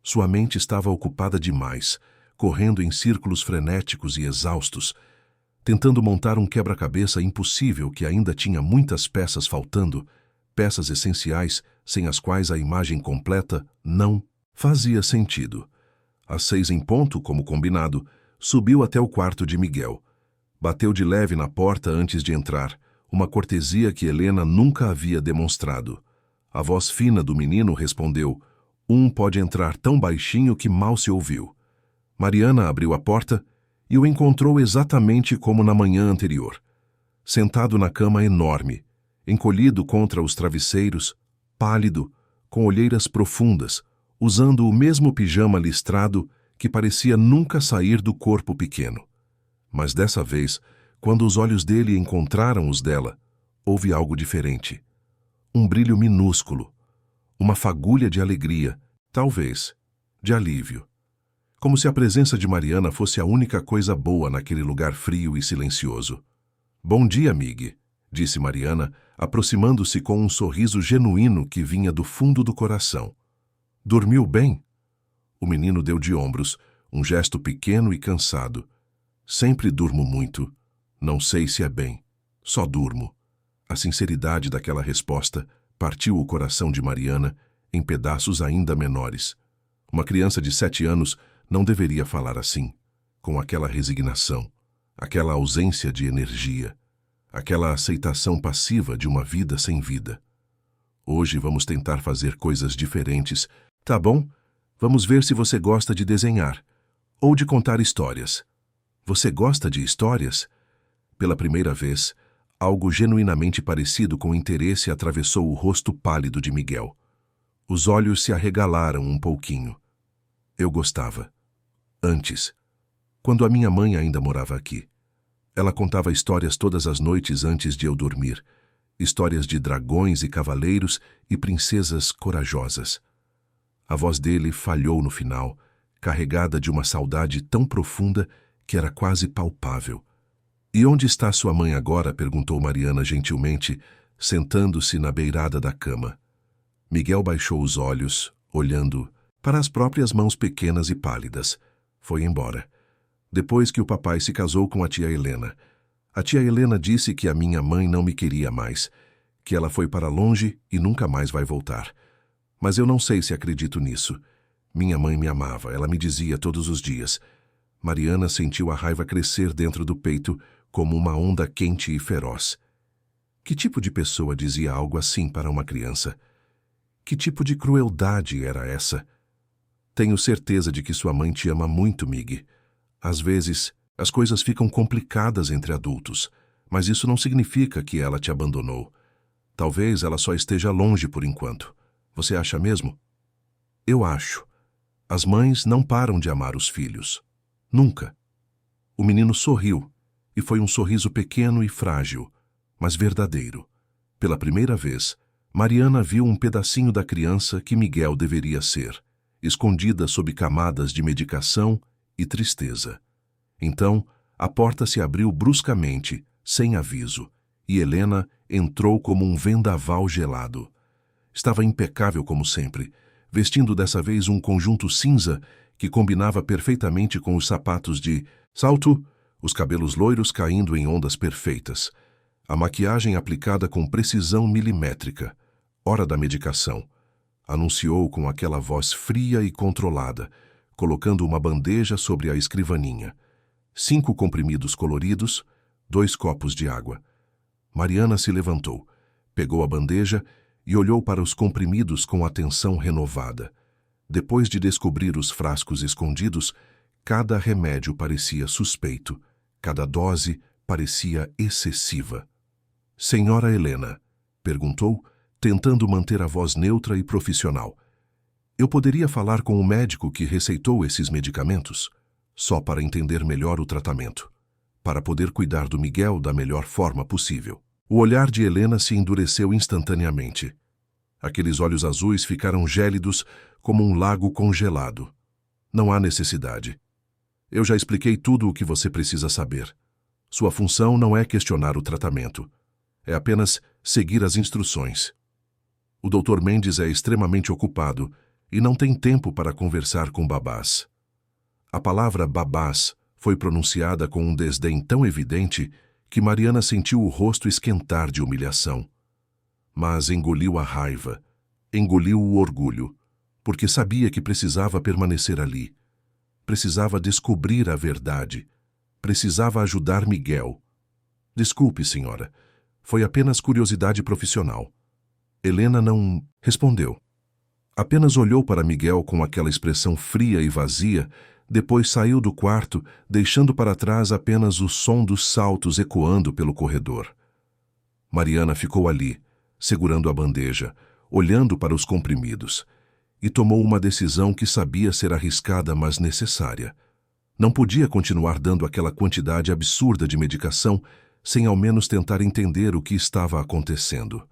Sua mente estava ocupada demais, correndo em círculos frenéticos e exaustos, tentando montar um quebra-cabeça impossível que ainda tinha muitas peças faltando, peças essenciais sem as quais a imagem completa não fazia sentido. Às 6 em ponto, como combinado, subiu até o quarto de Miguel. Bateu de leve na porta antes de entrar, uma cortesia que Helena nunca havia demonstrado. A voz fina do menino respondeu: pode entrar tão baixinho que mal se ouviu. Mariana abriu a porta e o encontrou exatamente como na manhã anterior. Sentado na cama enorme, encolhido contra os travesseiros, pálido, com olheiras profundas, usando o mesmo pijama listrado que parecia nunca sair do corpo pequeno. Mas dessa vez, quando os olhos dele encontraram os dela, houve algo diferente. Um brilho minúsculo, uma fagulha de alegria, talvez, de alívio. Como se a presença de Mariana fosse a única coisa boa naquele lugar frio e silencioso. "Bom dia, Mig", disse Mariana, aproximando-se com um sorriso genuíno que vinha do fundo do coração. "Dormiu bem?" O menino deu de ombros, um gesto pequeno e cansado. "Sempre durmo muito. Não sei se é bem. Só durmo." A sinceridade daquela resposta partiu o coração de Mariana em pedaços ainda menores. Uma criança de 7 anos não deveria falar assim, com aquela resignação, aquela ausência de energia, aquela aceitação passiva de uma vida sem vida. "Hoje vamos tentar fazer coisas diferentes. Tá bom? Vamos ver se você gosta de desenhar ou de contar histórias." "Você gosta de histórias?" Pela primeira vez, algo genuinamente parecido com interesse atravessou o rosto pálido de Miguel. Os olhos se arregalaram um pouquinho. "Eu gostava. Antes, quando a minha mãe ainda morava aqui. Ela contava histórias todas as noites antes de eu dormir. Histórias de dragões e cavaleiros e princesas corajosas." A voz dele falhou no final, carregada de uma saudade tão profunda que era quase palpável. "E onde está sua mãe agora?" perguntou Mariana gentilmente, sentando-se na beirada da cama. Miguel baixou os olhos, olhando para as próprias mãos pequenas e pálidas. Foi embora. Depois que o papai se casou com a tia Helena. A tia Helena disse que a minha mãe não me queria mais, que ela foi para longe e nunca mais vai voltar. Mas eu não sei se acredito nisso. Minha mãe me amava, ela me dizia todos os dias. Mariana sentiu a raiva crescer dentro do peito como uma onda quente e feroz. Que tipo de pessoa dizia algo assim para uma criança? Que tipo de crueldade era essa? "Tenho certeza de que sua mãe te ama muito, Mig. Às vezes, as coisas ficam complicadas entre adultos, mas isso não significa que ela te abandonou. Talvez ela só esteja longe por enquanto. Você acha mesmo?" "Eu acho. As mães não param de amar os filhos. Nunca." O menino sorriu, e foi um sorriso pequeno e frágil, mas verdadeiro. Pela primeira vez, Mariana viu um pedacinho da criança que Miguel deveria ser, escondida sob camadas de medicação e tristeza. Então, a porta se abriu bruscamente, sem aviso, e Helena entrou como um vendaval gelado. Estava impecável como sempre, vestindo dessa vez um conjunto cinza que combinava perfeitamente com os sapatos de salto, os cabelos loiros caindo em ondas perfeitas, a maquiagem aplicada com precisão milimétrica. "Hora da medicação", anunciou com aquela voz fria e controlada, colocando uma bandeja sobre a escrivaninha. 5 comprimidos coloridos, 2 copos de água. Mariana se levantou, pegou a bandeja e olhou para os comprimidos com atenção renovada. Depois de descobrir os frascos escondidos, cada remédio parecia suspeito, cada dose parecia excessiva. "Senhora Helena", perguntou, tentando manter a voz neutra e profissional. "Eu poderia falar com o médico que receitou esses medicamentos? Só para entender melhor o tratamento, para poder cuidar do Miguel da melhor forma possível." O olhar de Helena se endureceu instantaneamente. Aqueles olhos azuis ficaram gélidos como um lago congelado. "Não há necessidade. Eu já expliquei tudo o que você precisa saber. Sua função não é questionar o tratamento. É apenas seguir as instruções. O Dr. Mendes é extremamente ocupado e não tem tempo para conversar com babás." A palavra babás foi pronunciada com um desdém tão evidente que Mariana sentiu o rosto esquentar de humilhação. mas engoliu a raiva, engoliu o orgulho, porque sabia que precisava permanecer ali. Precisava descobrir a verdade. Precisava ajudar Miguel. Desculpe, senhora. Foi apenas curiosidade profissional. Helena não respondeu. Apenas olhou para Miguel com aquela expressão fria e vazia, depois saiu do quarto, deixando para trás apenas o som dos saltos ecoando pelo corredor. Mariana ficou ali, segurando a bandeja, olhando para os comprimidos, e tomou uma decisão que sabia ser arriscada, mas necessária. Não podia continuar dando aquela quantidade absurda de medicação sem ao menos tentar entender o que estava acontecendo.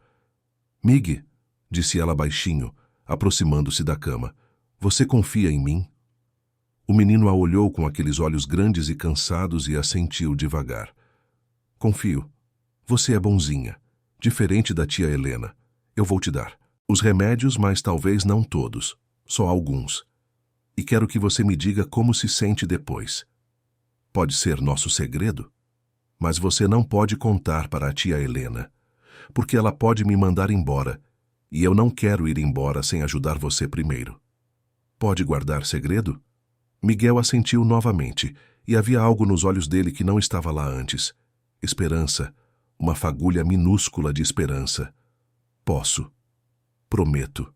Mig, disse ela baixinho, aproximando-se da cama, você confia em mim? O menino a olhou com aqueles olhos grandes e cansados e assentiu devagar. Confio. Você é bonzinha, diferente da tia Helena. Eu vou te dar os remédios, mas talvez não todos, só alguns. E quero que você me diga como se sente depois. Pode ser nosso segredo, mas você não pode contar para a tia Helena, porque ela pode me mandar embora, e eu não quero ir embora sem ajudar você primeiro. Pode guardar segredo? Miguel assentiu novamente, e havia algo nos olhos dele que não estava lá antes. Esperança, uma fagulha minúscula de esperança. Posso. Prometo.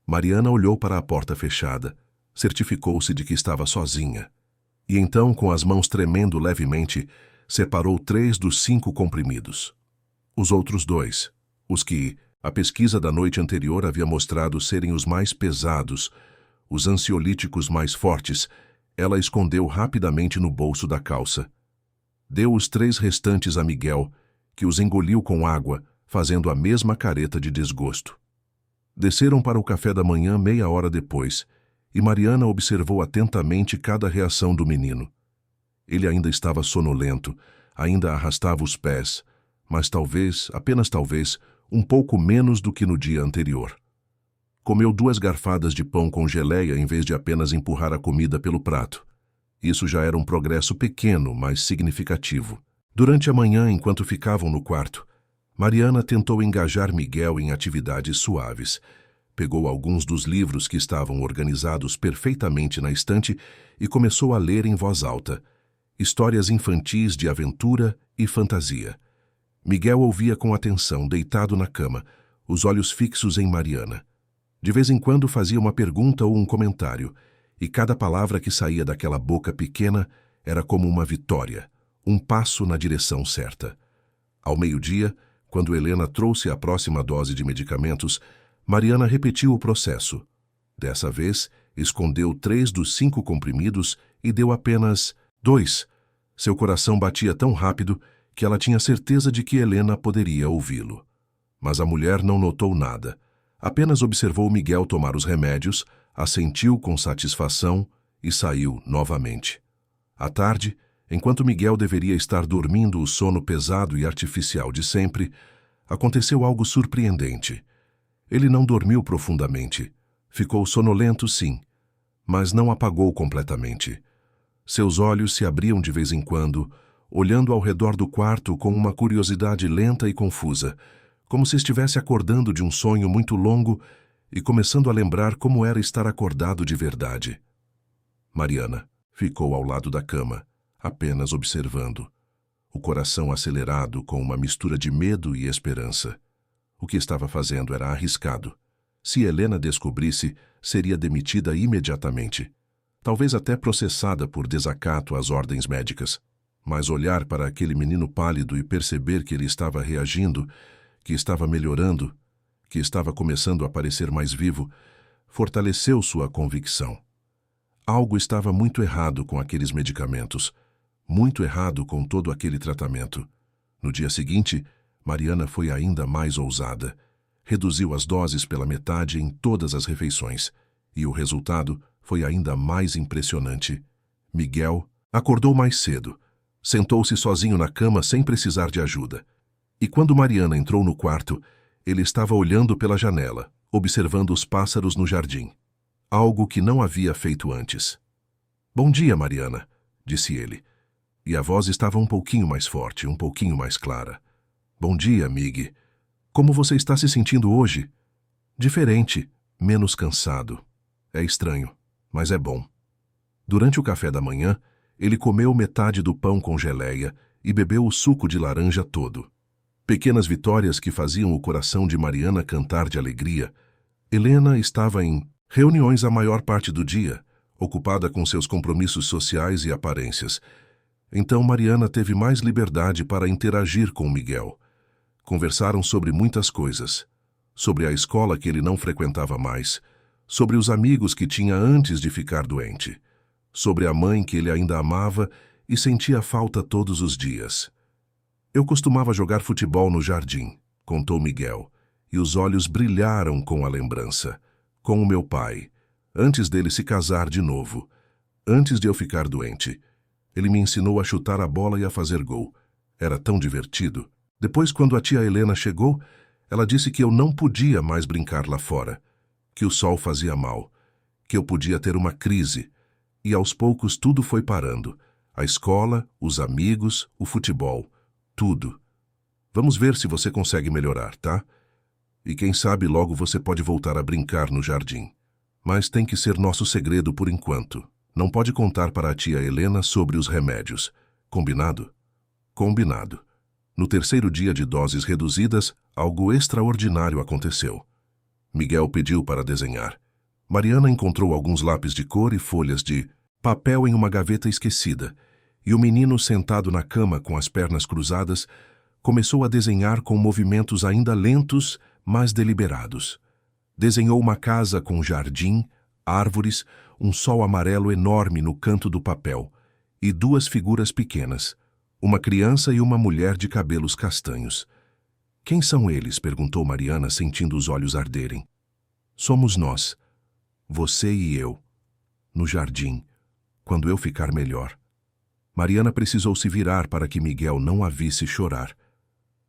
Mariana olhou para a porta fechada, certificou-se de que estava sozinha, e então, com as mãos tremendo levemente, separou 3 dos 5 comprimidos. Os outros 2, os que a pesquisa da noite anterior havia mostrado serem os mais pesados, os ansiolíticos mais fortes, ela escondeu rapidamente no bolso da calça. Deu os 3 restantes a Miguel, que os engoliu com água, fazendo a mesma careta de desgosto. Desceram para o café da manhã meia hora depois, e Mariana observou atentamente cada reação do menino. Ele ainda estava sonolento, ainda arrastava os pés, mas talvez, apenas talvez, um pouco menos do que no dia anterior. Comeu 2 garfadas de pão com geleia em vez de apenas empurrar a comida pelo prato. Isso já era um progresso pequeno, mas significativo. Durante a manhã, enquanto ficavam no quarto, Mariana tentou engajar Miguel em atividades suaves. Pegou alguns dos livros que estavam organizados perfeitamente na estante e começou a ler em voz alta. Histórias infantis de aventura e fantasia. Miguel ouvia com atenção, deitado na cama, os olhos fixos em Mariana. De vez em quando fazia uma pergunta ou um comentário, e cada palavra que saía daquela boca pequena era como uma vitória, um passo na direção certa. Ao meio-dia, quando Helena trouxe a próxima dose de medicamentos, Mariana repetiu o processo. Dessa vez, escondeu 3 dos 5 comprimidos e deu apenas 2. Seu coração batia tão rápido que ela tinha certeza de que Helena poderia ouvi-lo. Mas a mulher não notou nada. Apenas observou Miguel tomar os remédios, assentiu com satisfação e saiu novamente. À tarde, enquanto Miguel deveria estar dormindo o sono pesado e artificial de sempre, aconteceu algo surpreendente. Ele não dormiu profundamente. Ficou sonolento, sim, mas não apagou completamente. Seus olhos se abriam de vez em quando, olhando ao redor do quarto com uma curiosidade lenta e confusa, como se estivesse acordando de um sonho muito longo e começando a lembrar como era estar acordado de verdade. Mariana ficou ao lado da cama, apenas observando, o coração acelerado com uma mistura de medo e esperança. O que estava fazendo era arriscado. Se Helena descobrisse, seria demitida imediatamente. Talvez até processada por desacato às ordens médicas. Mas olhar para aquele menino pálido e perceber que ele estava reagindo, que estava melhorando, que estava começando a parecer mais vivo, fortaleceu sua convicção. Algo estava muito errado com aqueles medicamentos, muito errado com todo aquele tratamento. No dia seguinte, Mariana foi ainda mais ousada. Reduziu as doses pela metade em todas as refeições, e o resultado foi ainda mais impressionante. Miguel acordou mais cedo, sentou-se sozinho na cama sem precisar de ajuda. E quando Mariana entrou no quarto, ele estava olhando pela janela, observando os pássaros no jardim. Algo que não havia feito antes. "Bom dia, Mariana", disse ele. E a voz estava um pouquinho mais forte, um pouquinho mais clara. "Bom dia, Mig. Como você está se sentindo hoje? Diferente, menos cansado. É estranho, mas é bom. Durante o café da manhã, ele comeu metade do pão com geleia e bebeu o suco de laranja todo. Pequenas vitórias que faziam o coração de Mariana cantar de alegria. Helena estava em reuniões a maior parte do dia, ocupada com seus compromissos sociais e aparências. Então Mariana teve mais liberdade para interagir com Miguel. Conversaram sobre muitas coisas. Sobre a escola que ele não frequentava mais, sobre os amigos que tinha antes de ficar doente, sobre a mãe que ele ainda amava e sentia falta todos os dias. Eu costumava jogar futebol no jardim, contou Miguel, e os olhos brilharam com a lembrança. Com o meu pai, antes dele se casar de novo, antes de eu ficar doente. Ele me ensinou a chutar a bola e a fazer gol. Era tão divertido. Depois, quando a tia Helena chegou, ela disse que eu não podia mais brincar lá fora, que o sol fazia mal, que eu podia ter uma crise. E aos poucos tudo foi parando. A escola, os amigos, o futebol, tudo. Vamos ver se você consegue melhorar, tá? E quem sabe logo você pode voltar a brincar no jardim. Mas tem que ser nosso segredo por enquanto. Não pode contar para a tia Helena sobre os remédios. Combinado? Combinado. No terceiro dia de doses reduzidas, algo extraordinário aconteceu. Miguel pediu para desenhar. Mariana encontrou alguns lápis de cor e folhas de papel em uma gaveta esquecida, e o menino, sentado na cama com as pernas cruzadas, começou a desenhar com movimentos ainda lentos, mas deliberados. Desenhou uma casa com jardim, árvores, um sol amarelo enorme no canto do papel, e duas figuras pequenas, uma criança e uma mulher de cabelos castanhos. Quem são eles? Perguntou Mariana, sentindo os olhos arderem. Somos nós, você e eu, no jardim, quando eu ficar melhor. Mariana precisou se virar para que Miguel não a visse chorar.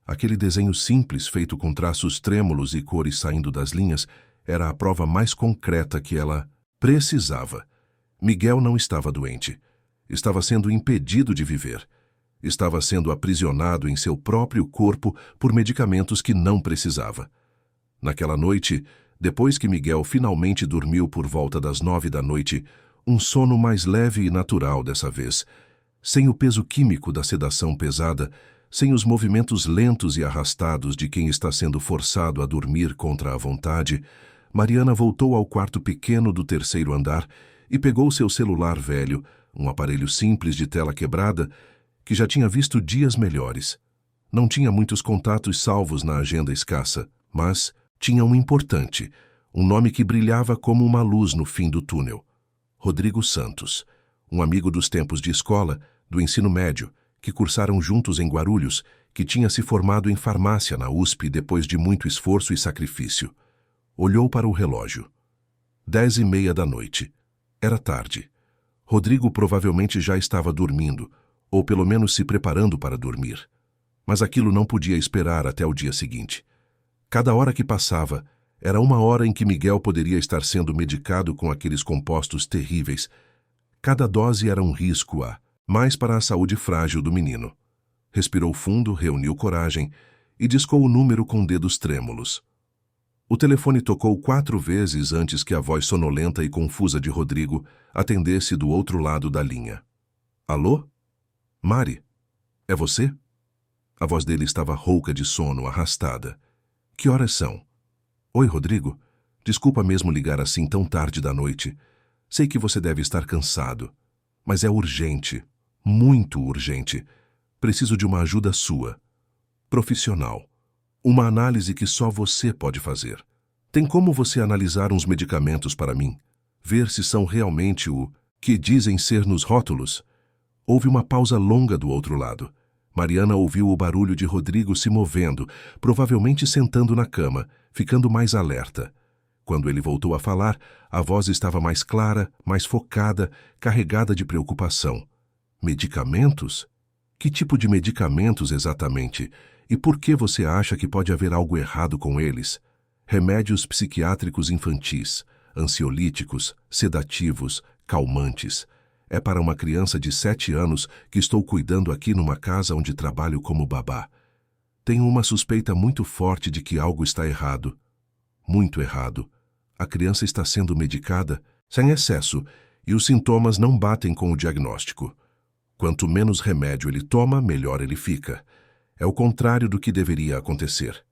Aquele desenho simples, feito com traços trêmulos e cores saindo das linhas, era a prova mais concreta que ela precisava. Miguel não estava doente. Estava sendo impedido de viver. Estava sendo aprisionado em seu próprio corpo por medicamentos que não precisava. Naquela noite, depois que Miguel finalmente dormiu por volta das 9 da noite, um sono mais leve e natural dessa vez, sem o peso químico da sedação pesada, sem os movimentos lentos e arrastados de quem está sendo forçado a dormir contra a vontade, Mariana voltou ao quarto pequeno do terceiro andar e pegou seu celular velho, um aparelho simples de tela quebrada, que já tinha visto dias melhores. Não tinha muitos contatos salvos na agenda escassa, mas tinha um importante, um nome que brilhava como uma luz no fim do túnel. Rodrigo Santos, um amigo dos tempos de escola, do ensino médio, que cursaram juntos em Guarulhos, que tinha se formado em farmácia na USP depois de muito esforço e sacrifício. Olhou para o relógio. 10h30 da noite. Era tarde. Rodrigo provavelmente já estava dormindo, ou pelo menos se preparando para dormir. Mas aquilo não podia esperar até o dia seguinte. Cada hora que passava, era uma hora em que Miguel poderia estar sendo medicado com aqueles compostos terríveis. Cada dose era um risco mais para a saúde frágil do menino. Respirou fundo, reuniu coragem e discou o número com dedos trêmulos. O telefone tocou 4 vezes antes que a voz sonolenta e confusa de Rodrigo atendesse do outro lado da linha. Alô? Mari? É você? A voz dele estava rouca de sono, arrastada. Que horas são? Oi, Rodrigo. Desculpa mesmo ligar assim tão tarde da noite. Sei que você deve estar cansado, mas é urgente, muito urgente. Preciso de uma ajuda sua, profissional. Uma análise que só você pode fazer. Tem como você analisar uns medicamentos para mim? Ver se são realmente o que dizem ser nos rótulos? Houve uma pausa longa do outro lado. Mariana ouviu o barulho de Rodrigo se movendo, provavelmente sentando na cama, ficando mais alerta. Quando ele voltou a falar, a voz estava mais clara, mais focada, carregada de preocupação. Medicamentos? Que tipo de medicamentos exatamente? E por que você acha que pode haver algo errado com eles? Remédios psiquiátricos infantis, ansiolíticos, sedativos, calmantes. É para uma criança de 7 anos que estou cuidando aqui numa casa onde trabalho como babá. Tenho uma suspeita muito forte de que algo está errado. Muito errado. A criança está sendo medicada sem excesso e os sintomas não batem com o diagnóstico. Quanto menos remédio ele toma, melhor ele fica. É o contrário do que deveria acontecer.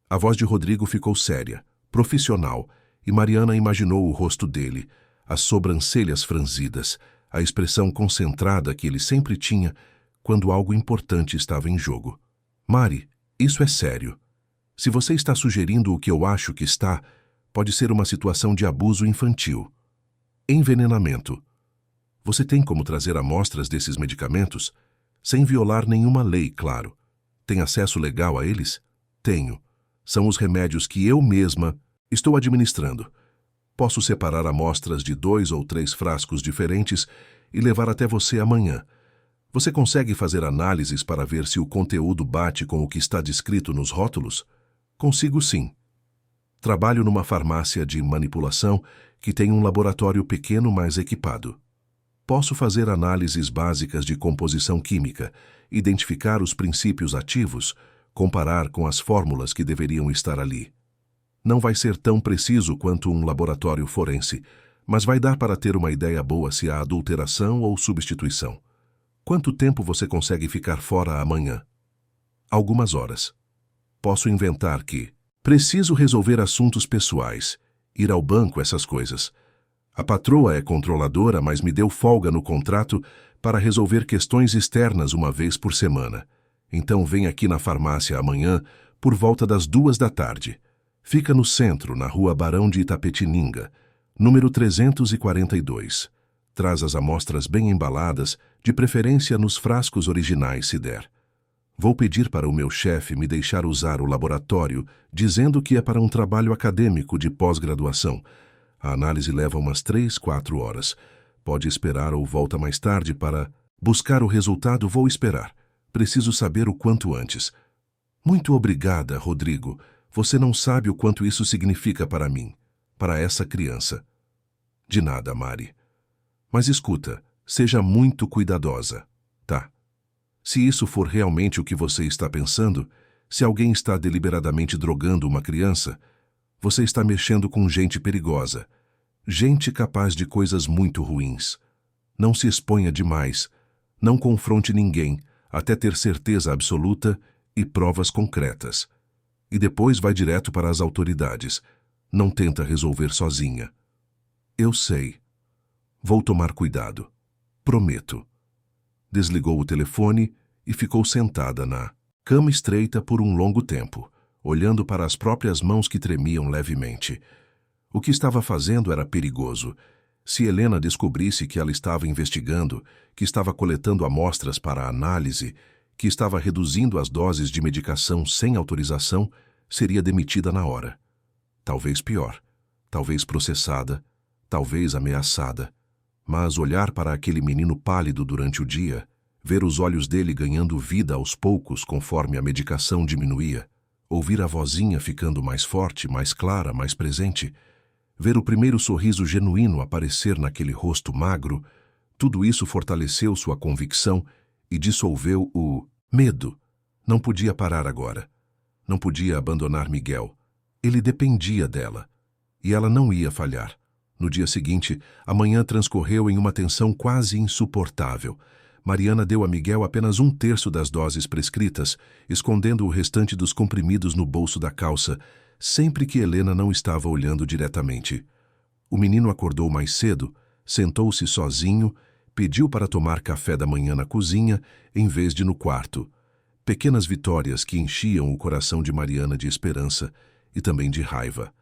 A voz de Rodrigo ficou séria, profissional, e Mariana imaginou o rosto dele, as sobrancelhas franzidas, a expressão concentrada que ele sempre tinha quando algo importante estava em jogo. Mari, isso é sério. Se você está sugerindo o que eu acho que está, pode ser uma situação de abuso infantil. Envenenamento. Você tem como trazer amostras desses medicamentos? Sem violar nenhuma lei, claro. Tem acesso legal a eles? Tenho. São os remédios que eu mesma estou administrando. Posso separar amostras de 2 ou 3 frascos diferentes e levar até você amanhã. Você consegue fazer análises para ver se o conteúdo bate com o que está descrito nos rótulos? Consigo sim. Trabalho numa farmácia de manipulação que tem um laboratório pequeno mais equipado. Posso fazer análises básicas de composição química, identificar os princípios ativos, comparar com as fórmulas que deveriam estar ali. Não vai ser tão preciso quanto um laboratório forense, mas vai dar para ter uma ideia boa se há adulteração ou substituição. Quanto tempo você consegue ficar fora amanhã? Algumas horas. Posso inventar que preciso resolver assuntos pessoais, ir ao banco, essas coisas. A patroa é controladora, mas me deu folga no contrato para resolver questões externas uma vez por semana. Então vem aqui na farmácia amanhã por volta das 2 da tarde. Fica no centro, na rua Barão de Itapetininga, número 342. Traz as amostras bem embaladas, de preferência nos frascos originais se der. Vou pedir para o meu chefe me deixar usar o laboratório, dizendo que é para um trabalho acadêmico de pós-graduação. A análise leva umas 3, 4 horas. Pode esperar ou volta mais tarde para buscar o resultado. Vou esperar. Preciso saber o quanto antes. Muito obrigada, Rodrigo. Você não sabe o quanto isso significa para mim, para essa criança. De nada, Mari. Mas escuta, seja muito cuidadosa, tá? Se isso for realmente o que você está pensando, se alguém está deliberadamente drogando uma criança, você está mexendo com gente perigosa, gente capaz de coisas muito ruins. Não se exponha demais, não confronte ninguém até ter certeza absoluta e provas concretas. E depois vai direto para as autoridades. Não tenta resolver sozinha. Eu sei. Vou tomar cuidado. Prometo. Desligou o telefone e ficou sentada na cama estreita por um longo tempo, olhando para as próprias mãos que tremiam levemente. O que estava fazendo era perigoso. Se Helena descobrisse que ela estava investigando, que estava coletando amostras para análise, que estava reduzindo as doses de medicação sem autorização, seria demitida na hora. Talvez pior, talvez processada, talvez ameaçada. Mas olhar para aquele menino pálido durante o dia, ver os olhos dele ganhando vida aos poucos conforme a medicação diminuía, ouvir a vozinha ficando mais forte, mais clara, mais presente, ver o primeiro sorriso genuíno aparecer naquele rosto magro, tudo isso fortaleceu sua convicção e dissolveu o medo. Não podia parar agora. Não podia abandonar Miguel. Ele dependia dela. E ela não ia falhar. No dia seguinte, a manhã transcorreu em uma tensão quase insuportável. Mariana deu a Miguel apenas 1/3 das doses prescritas, escondendo o restante dos comprimidos no bolso da calça, sempre que Helena não estava olhando diretamente. O menino acordou mais cedo, sentou-se sozinho, pediu para tomar café da manhã na cozinha, em vez de no quarto. Pequenas vitórias que enchiam o coração de Mariana de esperança e também de raiva.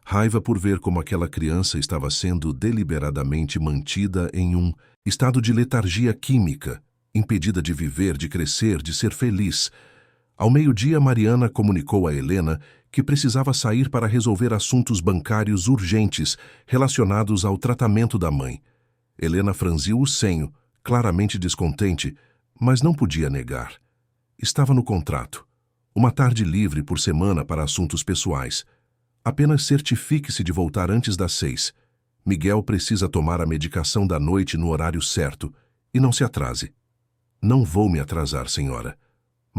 Raiva por ver como aquela criança estava sendo deliberadamente mantida em um estado de letargia química, impedida de viver, de crescer, de ser feliz. Ao meio-dia, Mariana comunicou a Helena que precisava sair para resolver assuntos bancários urgentes relacionados ao tratamento da mãe. Helena franziu o senho, claramente descontente, mas não podia negar. Estava no contrato. Uma tarde livre por semana para assuntos pessoais. Apenas certifique-se de voltar antes das 6. Miguel precisa tomar a medicação da noite no horário certo e não se atrase. Não vou me atrasar, senhora.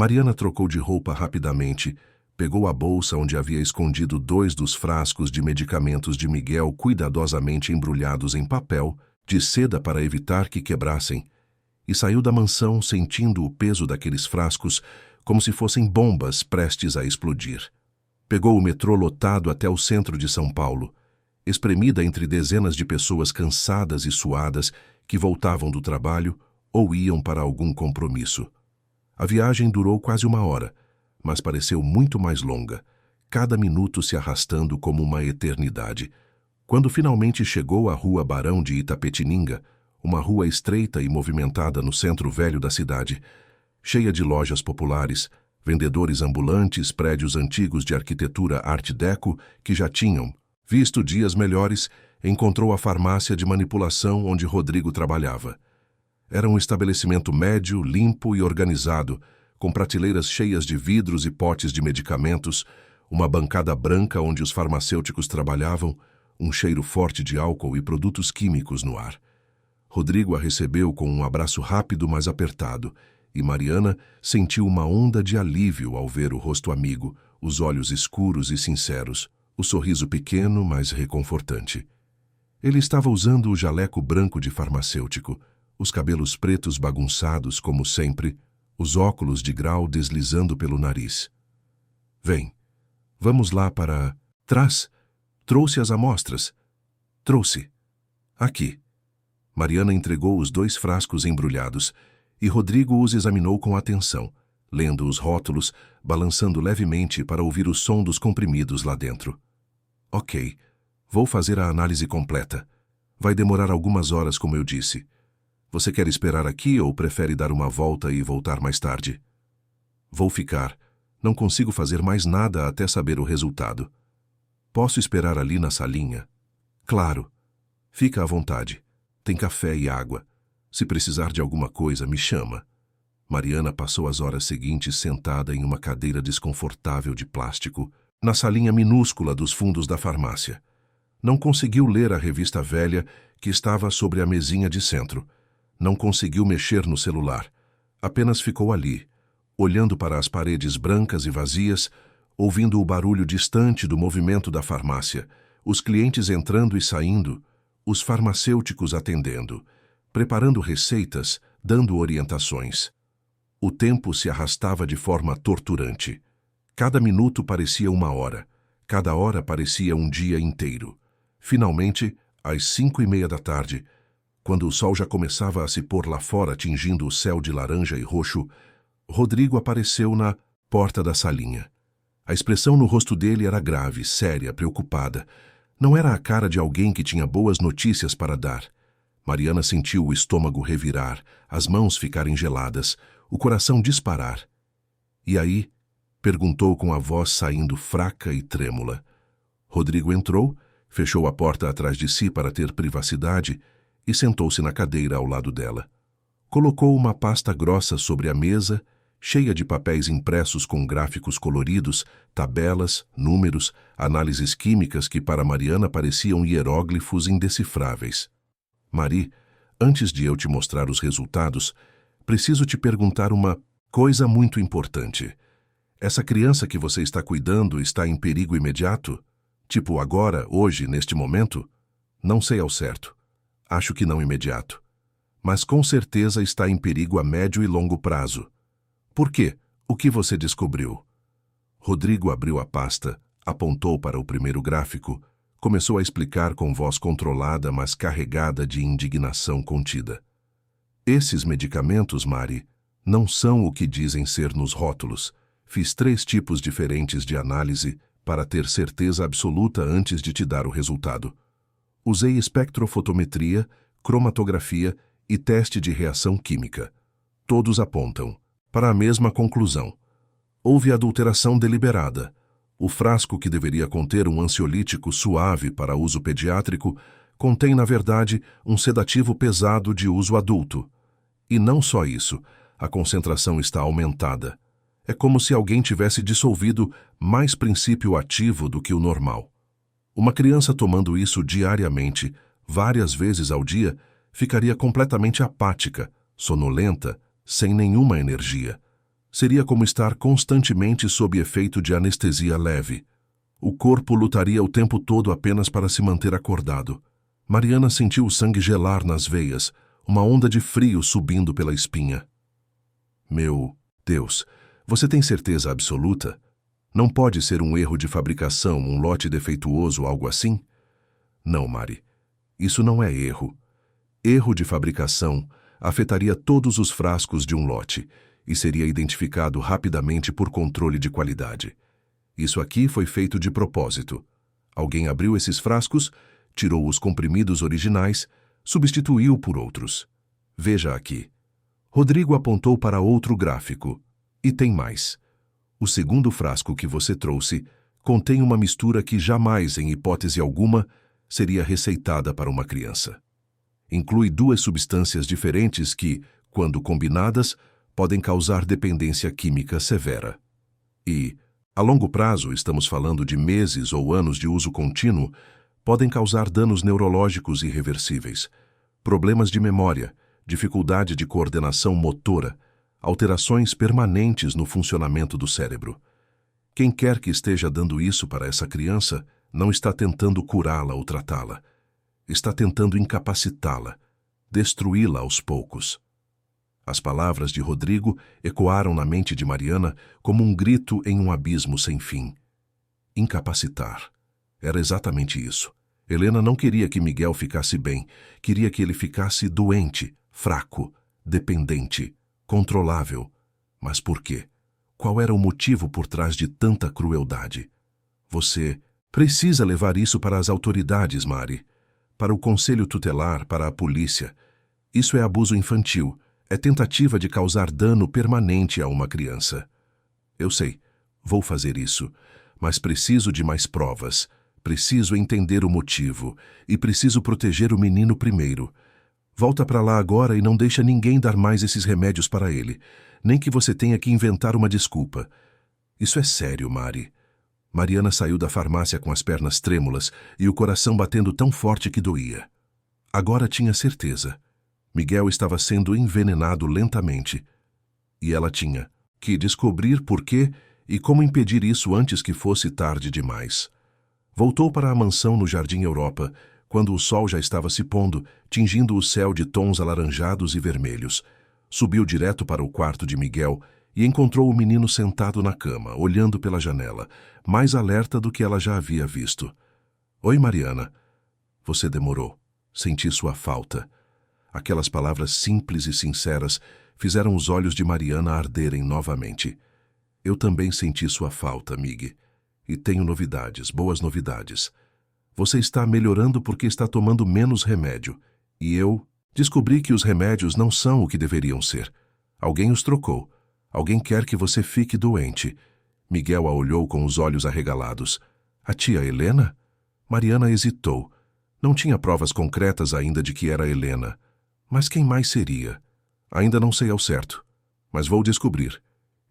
Mariana trocou de roupa rapidamente, pegou a bolsa onde havia escondido 2 dos frascos de medicamentos de Miguel cuidadosamente embrulhados em papel, de seda para evitar que quebrassem, e saiu da mansão sentindo o peso daqueles frascos como se fossem bombas prestes a explodir. Pegou o metrô lotado até o centro de São Paulo, espremida entre dezenas de pessoas cansadas e suadas que voltavam do trabalho ou iam para algum compromisso. A viagem durou quase 1 hora, mas pareceu muito mais longa, cada minuto se arrastando como uma eternidade. Quando finalmente chegou à Rua Barão de Itapetininga, uma rua estreita e movimentada no centro velho da cidade, cheia de lojas populares, vendedores ambulantes, prédios antigos de arquitetura Art Deco que já tinham visto dias melhores, encontrou a farmácia de manipulação onde Rodrigo trabalhava. Era um estabelecimento médio, limpo e organizado, com prateleiras cheias de vidros e potes de medicamentos, uma bancada branca onde os farmacêuticos trabalhavam, um cheiro forte de álcool e produtos químicos no ar. Rodrigo a recebeu com um abraço rápido, mas apertado, e Mariana sentiu uma onda de alívio ao ver o rosto amigo, os olhos escuros e sinceros, o sorriso pequeno, mas reconfortante. Ele estava usando o jaleco branco de farmacêutico, os cabelos pretos bagunçados como sempre, os óculos de grau deslizando pelo nariz. Vem, vamos lá para trás. Trouxe as amostras. Trouxe. Aqui. Mariana entregou os 2 frascos embrulhados e Rodrigo os examinou com atenção, lendo os rótulos, balançando levemente para ouvir o som dos comprimidos lá dentro. Ok, vou fazer a análise completa. Vai demorar algumas horas, como eu disse. Você quer esperar aqui ou prefere dar uma volta e voltar mais tarde? Vou ficar. Não consigo fazer mais nada até saber o resultado. Posso esperar ali na salinha? Claro. Fica à vontade. Tem café e água. Se precisar de alguma coisa, me chama. Mariana passou as horas seguintes sentada em uma cadeira desconfortável de plástico, na salinha minúscula dos fundos da farmácia. Não conseguiu ler a revista velha que estava sobre a mesinha de centro. Não conseguiu mexer no celular. Apenas ficou ali, olhando para as paredes brancas e vazias, ouvindo o barulho distante do movimento da farmácia, os clientes entrando e saindo, os farmacêuticos atendendo, preparando receitas, dando orientações. O tempo se arrastava de forma torturante. Cada minuto parecia 1 hora, cada hora parecia um dia inteiro. Finalmente, às 5:30 da tarde, quando o sol já começava a se pôr lá fora, tingindo o céu de laranja e roxo, Rodrigo apareceu na porta da salinha. A expressão no rosto dele era grave, séria, preocupada. Não era a cara de alguém que tinha boas notícias para dar. Mariana sentiu o estômago revirar, as mãos ficarem geladas, o coração disparar. E aí? Perguntou com a voz saindo fraca e trêmula. Rodrigo entrou, fechou a porta atrás de si para ter privacidade e sentou-se na cadeira ao lado dela. Colocou uma pasta grossa sobre a mesa, cheia de papéis impressos com gráficos coloridos, tabelas, números, análises químicas que para Mariana pareciam hieróglifos indecifráveis. Mari, antes de eu te mostrar os resultados, preciso te perguntar uma coisa muito importante. Essa criança que você está cuidando está em perigo imediato? Tipo agora, hoje, neste momento? Não sei ao certo. Acho que não imediato. Mas com certeza está em perigo a médio e longo prazo. Por quê? O que você descobriu? Rodrigo abriu a pasta, apontou para o primeiro gráfico, começou a explicar com voz controlada, mas carregada de indignação contida. Esses medicamentos, Mari, não são o que dizem ser nos rótulos. Fiz 3 tipos diferentes de análise para ter certeza absoluta antes de te dar o resultado. Usei espectrofotometria, cromatografia e teste de reação química. Todos apontam para a mesma conclusão. Houve adulteração deliberada. O frasco que deveria conter um ansiolítico suave para uso pediátrico contém, na verdade, um sedativo pesado de uso adulto. E não só isso, a concentração está aumentada. É como se alguém tivesse dissolvido mais princípio ativo do que o normal. Uma criança tomando isso diariamente, várias vezes ao dia, ficaria completamente apática, sonolenta, sem nenhuma energia. Seria como estar constantemente sob efeito de anestesia leve. O corpo lutaria o tempo todo apenas para se manter acordado. Mariana sentiu o sangue gelar nas veias, uma onda de frio subindo pela espinha. Meu Deus, você tem certeza absoluta? Não pode ser um erro de fabricação, um lote defeituoso, algo assim? Não, Mari. Isso não é erro. Erro de fabricação afetaria todos os frascos de um lote e seria identificado rapidamente por controle de qualidade. Isso aqui foi feito de propósito. Alguém abriu esses frascos, tirou os comprimidos originais, substituiu por outros. Veja aqui. Rodrigo apontou para outro gráfico. E tem mais. O segundo frasco que você trouxe contém uma mistura que jamais, em hipótese alguma, seria receitada para uma criança. Inclui 2 substâncias diferentes que, quando combinadas, podem causar dependência química severa. E, a longo prazo, estamos falando de meses ou anos de uso contínuo, podem causar danos neurológicos irreversíveis, problemas de memória, dificuldade de coordenação motora, alterações permanentes no funcionamento do cérebro. Quem quer que esteja dando isso para essa criança não está tentando curá-la ou tratá-la. Está tentando incapacitá-la, destruí-la aos poucos. As palavras de Rodrigo ecoaram na mente de Mariana como um grito em um abismo sem fim. Incapacitar. Era exatamente isso. Helena não queria que Miguel ficasse bem, queria que ele ficasse doente, fraco, dependente, controlável. Mas por quê? Qual era o motivo por trás de tanta crueldade? Você precisa levar isso para as autoridades, Mari. Para o conselho tutelar, para a polícia. Isso é abuso infantil, é tentativa de causar dano permanente a uma criança. Eu sei, vou fazer isso, mas preciso de mais provas. Preciso entender o motivo e preciso proteger o menino primeiro. Volta para lá agora e não deixa ninguém dar mais esses remédios para ele, nem que você tenha que inventar uma desculpa. Isso é sério, Mari. Mariana saiu da farmácia com as pernas trêmulas e o coração batendo tão forte que doía. Agora tinha certeza. Miguel estava sendo envenenado lentamente. E ela tinha que descobrir por quê e como impedir isso antes que fosse tarde demais. Voltou para a mansão no Jardim Europa, quando o sol já estava se pondo, tingindo o céu de tons alaranjados e vermelhos. Subiu direto para o quarto de Miguel e encontrou o menino sentado na cama, olhando pela janela, mais alerta do que ela já havia visto. Oi, Mariana. Você demorou. Senti sua falta. Aquelas palavras simples e sinceras fizeram os olhos de Mariana arderem novamente. Eu também senti sua falta, Mig. E tenho novidades, boas novidades. Você está melhorando porque está tomando menos remédio. E eu descobri que os remédios não são o que deveriam ser. Alguém os trocou. Alguém quer que você fique doente. Miguel a olhou com os olhos arregalados. A tia Helena? Mariana hesitou. Não tinha provas concretas ainda de que era Helena. Mas quem mais seria? Ainda não sei ao certo. Mas vou descobrir.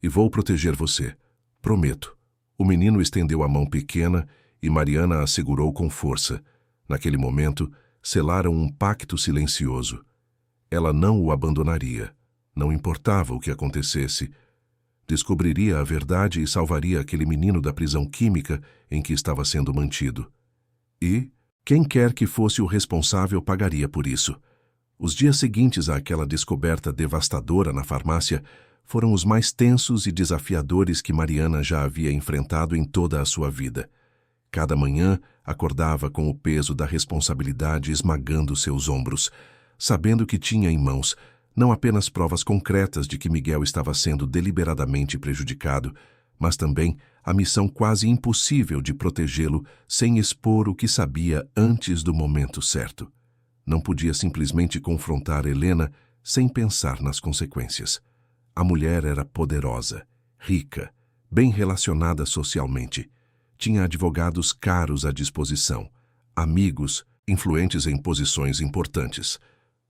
E vou proteger você. Prometo. O menino estendeu a mão pequena e Mariana a segurou com força. Naquele momento, selaram um pacto silencioso. Ela não o abandonaria. Não importava o que acontecesse. Descobriria a verdade e salvaria aquele menino da prisão química em que estava sendo mantido. E quem quer que fosse o responsável pagaria por isso. Os dias seguintes àquela descoberta devastadora na farmácia foram os mais tensos e desafiadores que Mariana já havia enfrentado em toda a sua vida. Cada manhã acordava com o peso da responsabilidade esmagando seus ombros, sabendo que tinha em mãos não apenas provas concretas de que Miguel estava sendo deliberadamente prejudicado, mas também a missão quase impossível de protegê-lo sem expor o que sabia antes do momento certo. Não podia simplesmente confrontar Helena sem pensar nas consequências. A mulher era poderosa, rica, bem relacionada socialmente. Tinha advogados caros à disposição, amigos, influentes em posições importantes.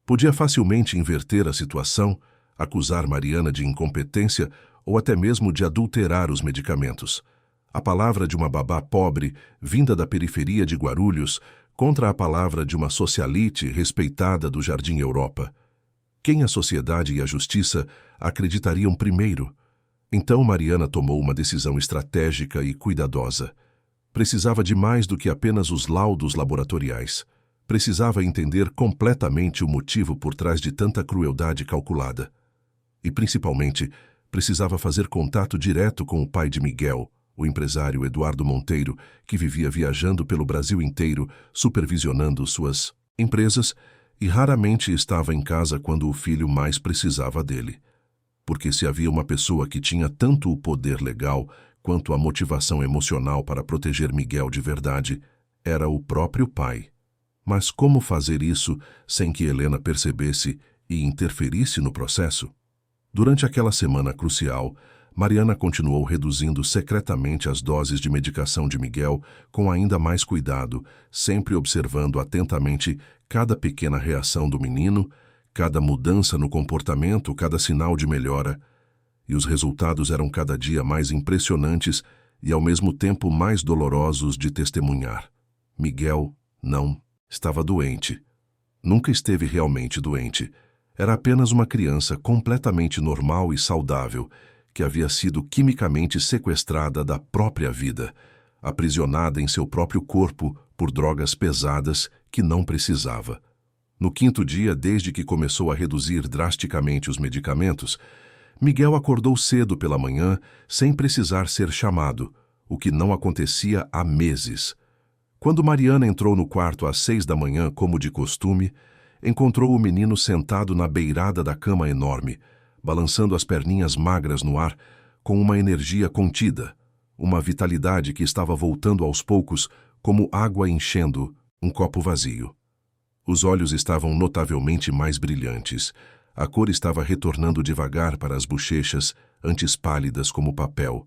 Podia facilmente inverter a situação, acusar Mariana de incompetência ou até mesmo de adulterar os medicamentos. A palavra de uma babá pobre, vinda da periferia de Guarulhos, contra a palavra de uma socialite respeitada do Jardim Europa. Quem a sociedade e a justiça acreditariam primeiro? Então Mariana tomou uma decisão estratégica e cuidadosa. Precisava de mais do que apenas os laudos laboratoriais. Precisava entender completamente o motivo por trás de tanta crueldade calculada. E, principalmente, precisava fazer contato direto com o pai de Miguel, o empresário Eduardo Monteiro, que vivia viajando pelo Brasil inteiro, supervisionando suas empresas e raramente estava em casa quando o filho mais precisava dele. Porque se havia uma pessoa que tinha tanto o poder legal quanto a motivação emocional para proteger Miguel de verdade, era o próprio pai. Mas como fazer isso sem que Helena percebesse e interferisse no processo? Durante aquela semana crucial, Mariana continuou reduzindo secretamente as doses de medicação de Miguel com ainda mais cuidado, sempre observando atentamente cada pequena reação do menino, cada mudança no comportamento, cada sinal de melhora. E os resultados eram cada dia mais impressionantes e ao mesmo tempo mais dolorosos de testemunhar. Miguel não estava doente. Nunca esteve realmente doente. Era apenas uma criança completamente normal e saudável, que havia sido quimicamente sequestrada da própria vida, aprisionada em seu próprio corpo por drogas pesadas que não precisava. No 5º dia, desde que começou a reduzir drasticamente os medicamentos, Miguel acordou cedo pela manhã sem precisar ser chamado, o que não acontecia há meses. Quando Mariana entrou no quarto às 6 da manhã, como de costume, encontrou o menino sentado na beirada da cama enorme, balançando as perninhas magras no ar, com uma energia contida, uma vitalidade que estava voltando aos poucos, como água enchendo um copo vazio. Os olhos estavam notavelmente mais brilhantes. A cor estava retornando devagar para as bochechas, antes pálidas como papel,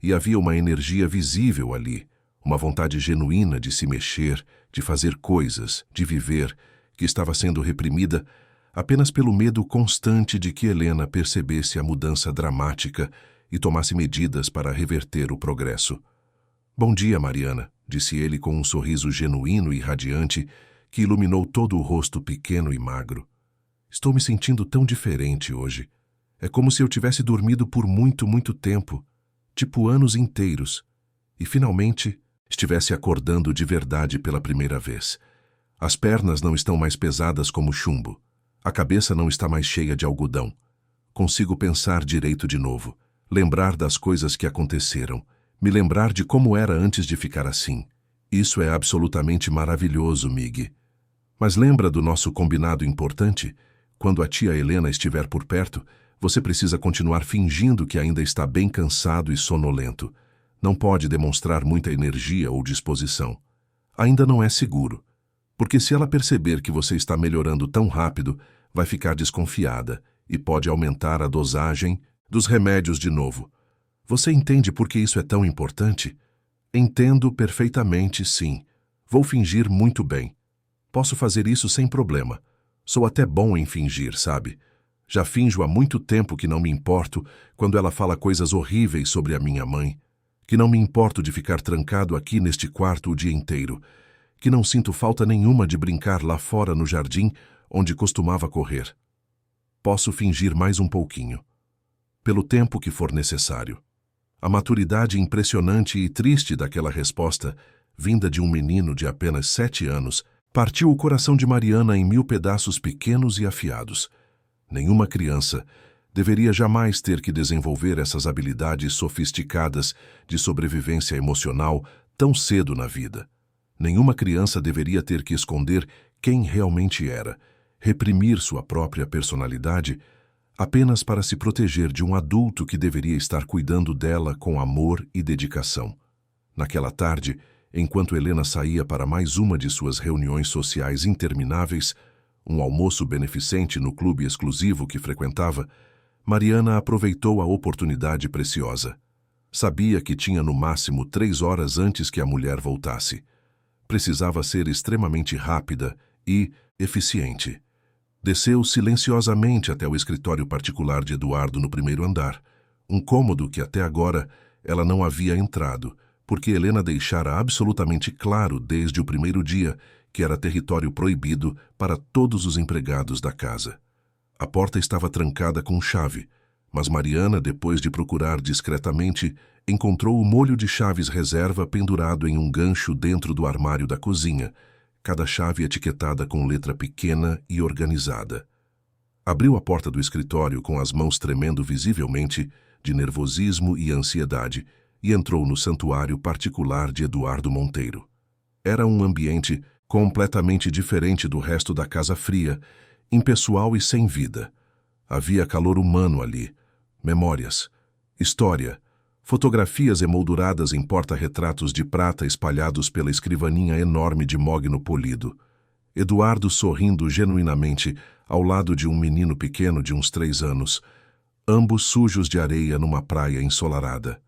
e havia uma energia visível ali, uma vontade genuína de se mexer, de fazer coisas, de viver, que estava sendo reprimida apenas pelo medo constante de que Helena percebesse a mudança dramática e tomasse medidas para reverter o progresso. "Bom dia, Mariana", disse ele com um sorriso genuíno e radiante que iluminou todo o rosto pequeno e magro. "Estou me sentindo tão diferente hoje. É como se eu tivesse dormido por muito, muito tempo, tipo anos inteiros, e finalmente estivesse acordando de verdade pela primeira vez. As pernas não estão mais pesadas como chumbo. A cabeça não está mais cheia de algodão. Consigo pensar direito de novo, lembrar das coisas que aconteceram, me lembrar de como era antes de ficar assim. Isso é absolutamente maravilhoso, Mig. Mas lembra do nosso combinado importante? Quando a tia Helena estiver por perto, você precisa continuar fingindo que ainda está bem cansado e sonolento. Não pode demonstrar muita energia ou disposição. Ainda não é seguro, porque se ela perceber que você está melhorando tão rápido, vai ficar desconfiada e pode aumentar a dosagem dos remédios de novo. Você entende por que isso é tão importante? Entendo perfeitamente, sim. Vou fingir muito bem. Posso fazer isso sem problema. Sou até bom em fingir, sabe? Já finjo há muito tempo que não me importo quando ela fala coisas horríveis sobre a minha mãe, que não me importo de ficar trancado aqui neste quarto o dia inteiro, que não sinto falta nenhuma de brincar lá fora no jardim onde costumava correr. Posso fingir mais um pouquinho, pelo tempo que for necessário. A maturidade impressionante e triste daquela resposta, vinda de um menino de apenas 7 anos, partiu o coração de Mariana em 1000 pedaços pequenos e afiados. Nenhuma criança deveria jamais ter que desenvolver essas habilidades sofisticadas de sobrevivência emocional tão cedo na vida. Nenhuma criança deveria ter que esconder quem realmente era, reprimir sua própria personalidade, apenas para se proteger de um adulto que deveria estar cuidando dela com amor e dedicação. Naquela tarde, enquanto Helena saía para mais uma de suas reuniões sociais intermináveis, um almoço beneficente no clube exclusivo que frequentava, Mariana aproveitou a oportunidade preciosa. Sabia que tinha no máximo 3 horas antes que a mulher voltasse. Precisava ser extremamente rápida e eficiente. Desceu silenciosamente até o escritório particular de Eduardo no 1º andar, um cômodo que até agora ela não havia entrado, porque Helena deixara absolutamente claro desde o primeiro dia que era território proibido para todos os empregados da casa. A porta estava trancada com chave, Mas Mariana, depois de procurar discretamente, encontrou o molho de chaves reserva pendurado em um gancho dentro do armário da cozinha, cada chave etiquetada com letra pequena e organizada. Abriu a porta do escritório com as mãos tremendo visivelmente, de nervosismo e ansiedade, e entrou no santuário particular de Eduardo Monteiro. Era um ambiente completamente diferente do resto da casa fria, impessoal e sem vida. Havia calor humano ali, memórias, história, fotografias emolduradas em porta-retratos de prata espalhados pela escrivaninha enorme de mogno polido. Eduardo sorrindo genuinamente ao lado de um menino pequeno de uns 3 anos, ambos sujos de areia numa praia ensolarada.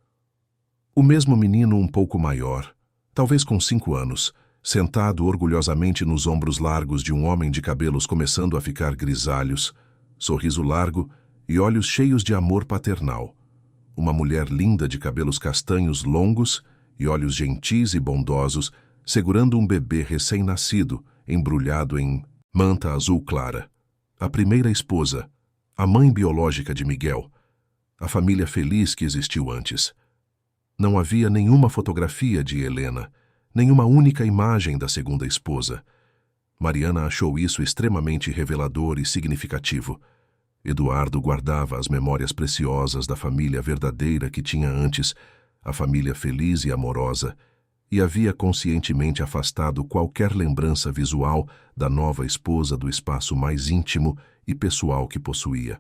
O mesmo menino um pouco maior, talvez com 5 anos, sentado orgulhosamente nos ombros largos de um homem de cabelos começando a ficar grisalhos, sorriso largo e olhos cheios de amor paternal. Uma mulher linda de cabelos castanhos longos e olhos gentis e bondosos, segurando um bebê recém-nascido, embrulhado em manta azul clara. A primeira esposa, a mãe biológica de Miguel, a família feliz que existiu antes. Não havia nenhuma fotografia de Helena, nenhuma única imagem da segunda esposa. Mariana achou isso extremamente revelador e significativo. Eduardo guardava as memórias preciosas da família verdadeira que tinha antes, a família feliz e amorosa, e havia conscientemente afastado qualquer lembrança visual da nova esposa do espaço mais íntimo e pessoal que possuía.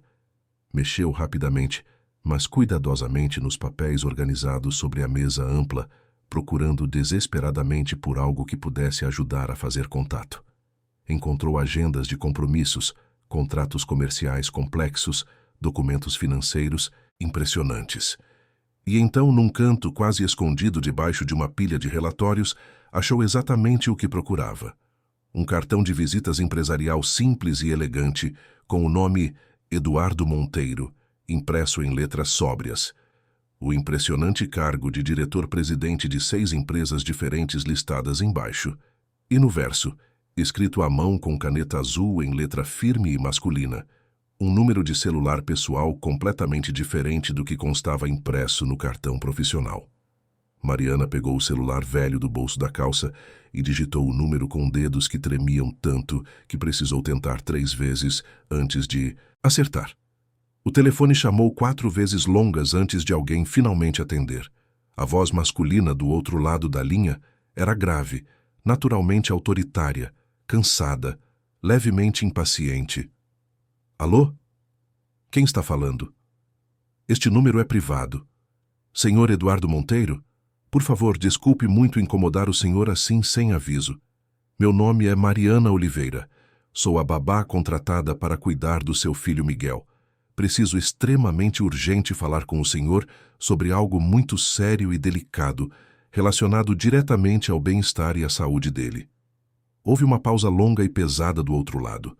Mexeu rapidamente, mas cuidadosamente nos papéis organizados sobre a mesa ampla, procurando desesperadamente por algo que pudesse ajudar a fazer contato. Encontrou agendas de compromissos, contratos comerciais complexos, documentos financeiros impressionantes. E então, num canto quase escondido debaixo de uma pilha de relatórios, achou exatamente o que procurava. Um cartão de visitas empresarial simples e elegante, com o nome Eduardo Monteiro, impresso em letras sóbrias. O impressionante cargo de diretor-presidente de 6 empresas diferentes listadas embaixo. E no verso, escrito à mão com caneta azul em letra firme e masculina, um número de celular pessoal completamente diferente do que constava impresso no cartão profissional. Mariana pegou o celular velho do bolso da calça e digitou o número com dedos que tremiam tanto que precisou tentar 3 vezes antes de acertar. O telefone chamou 4 vezes longas antes de alguém finalmente atender. A voz masculina do outro lado da linha era grave, naturalmente autoritária, cansada, levemente impaciente. Alô? Quem está falando? Este número é privado. Senhor Eduardo Monteiro? Por favor, desculpe muito incomodar o senhor assim sem aviso. Meu nome é Mariana Oliveira. Sou a babá contratada para cuidar do seu filho Miguel. Preciso extremamente urgente falar com o senhor sobre algo muito sério e delicado, relacionado diretamente ao bem-estar e à saúde dele. Houve uma pausa longa e pesada do outro lado.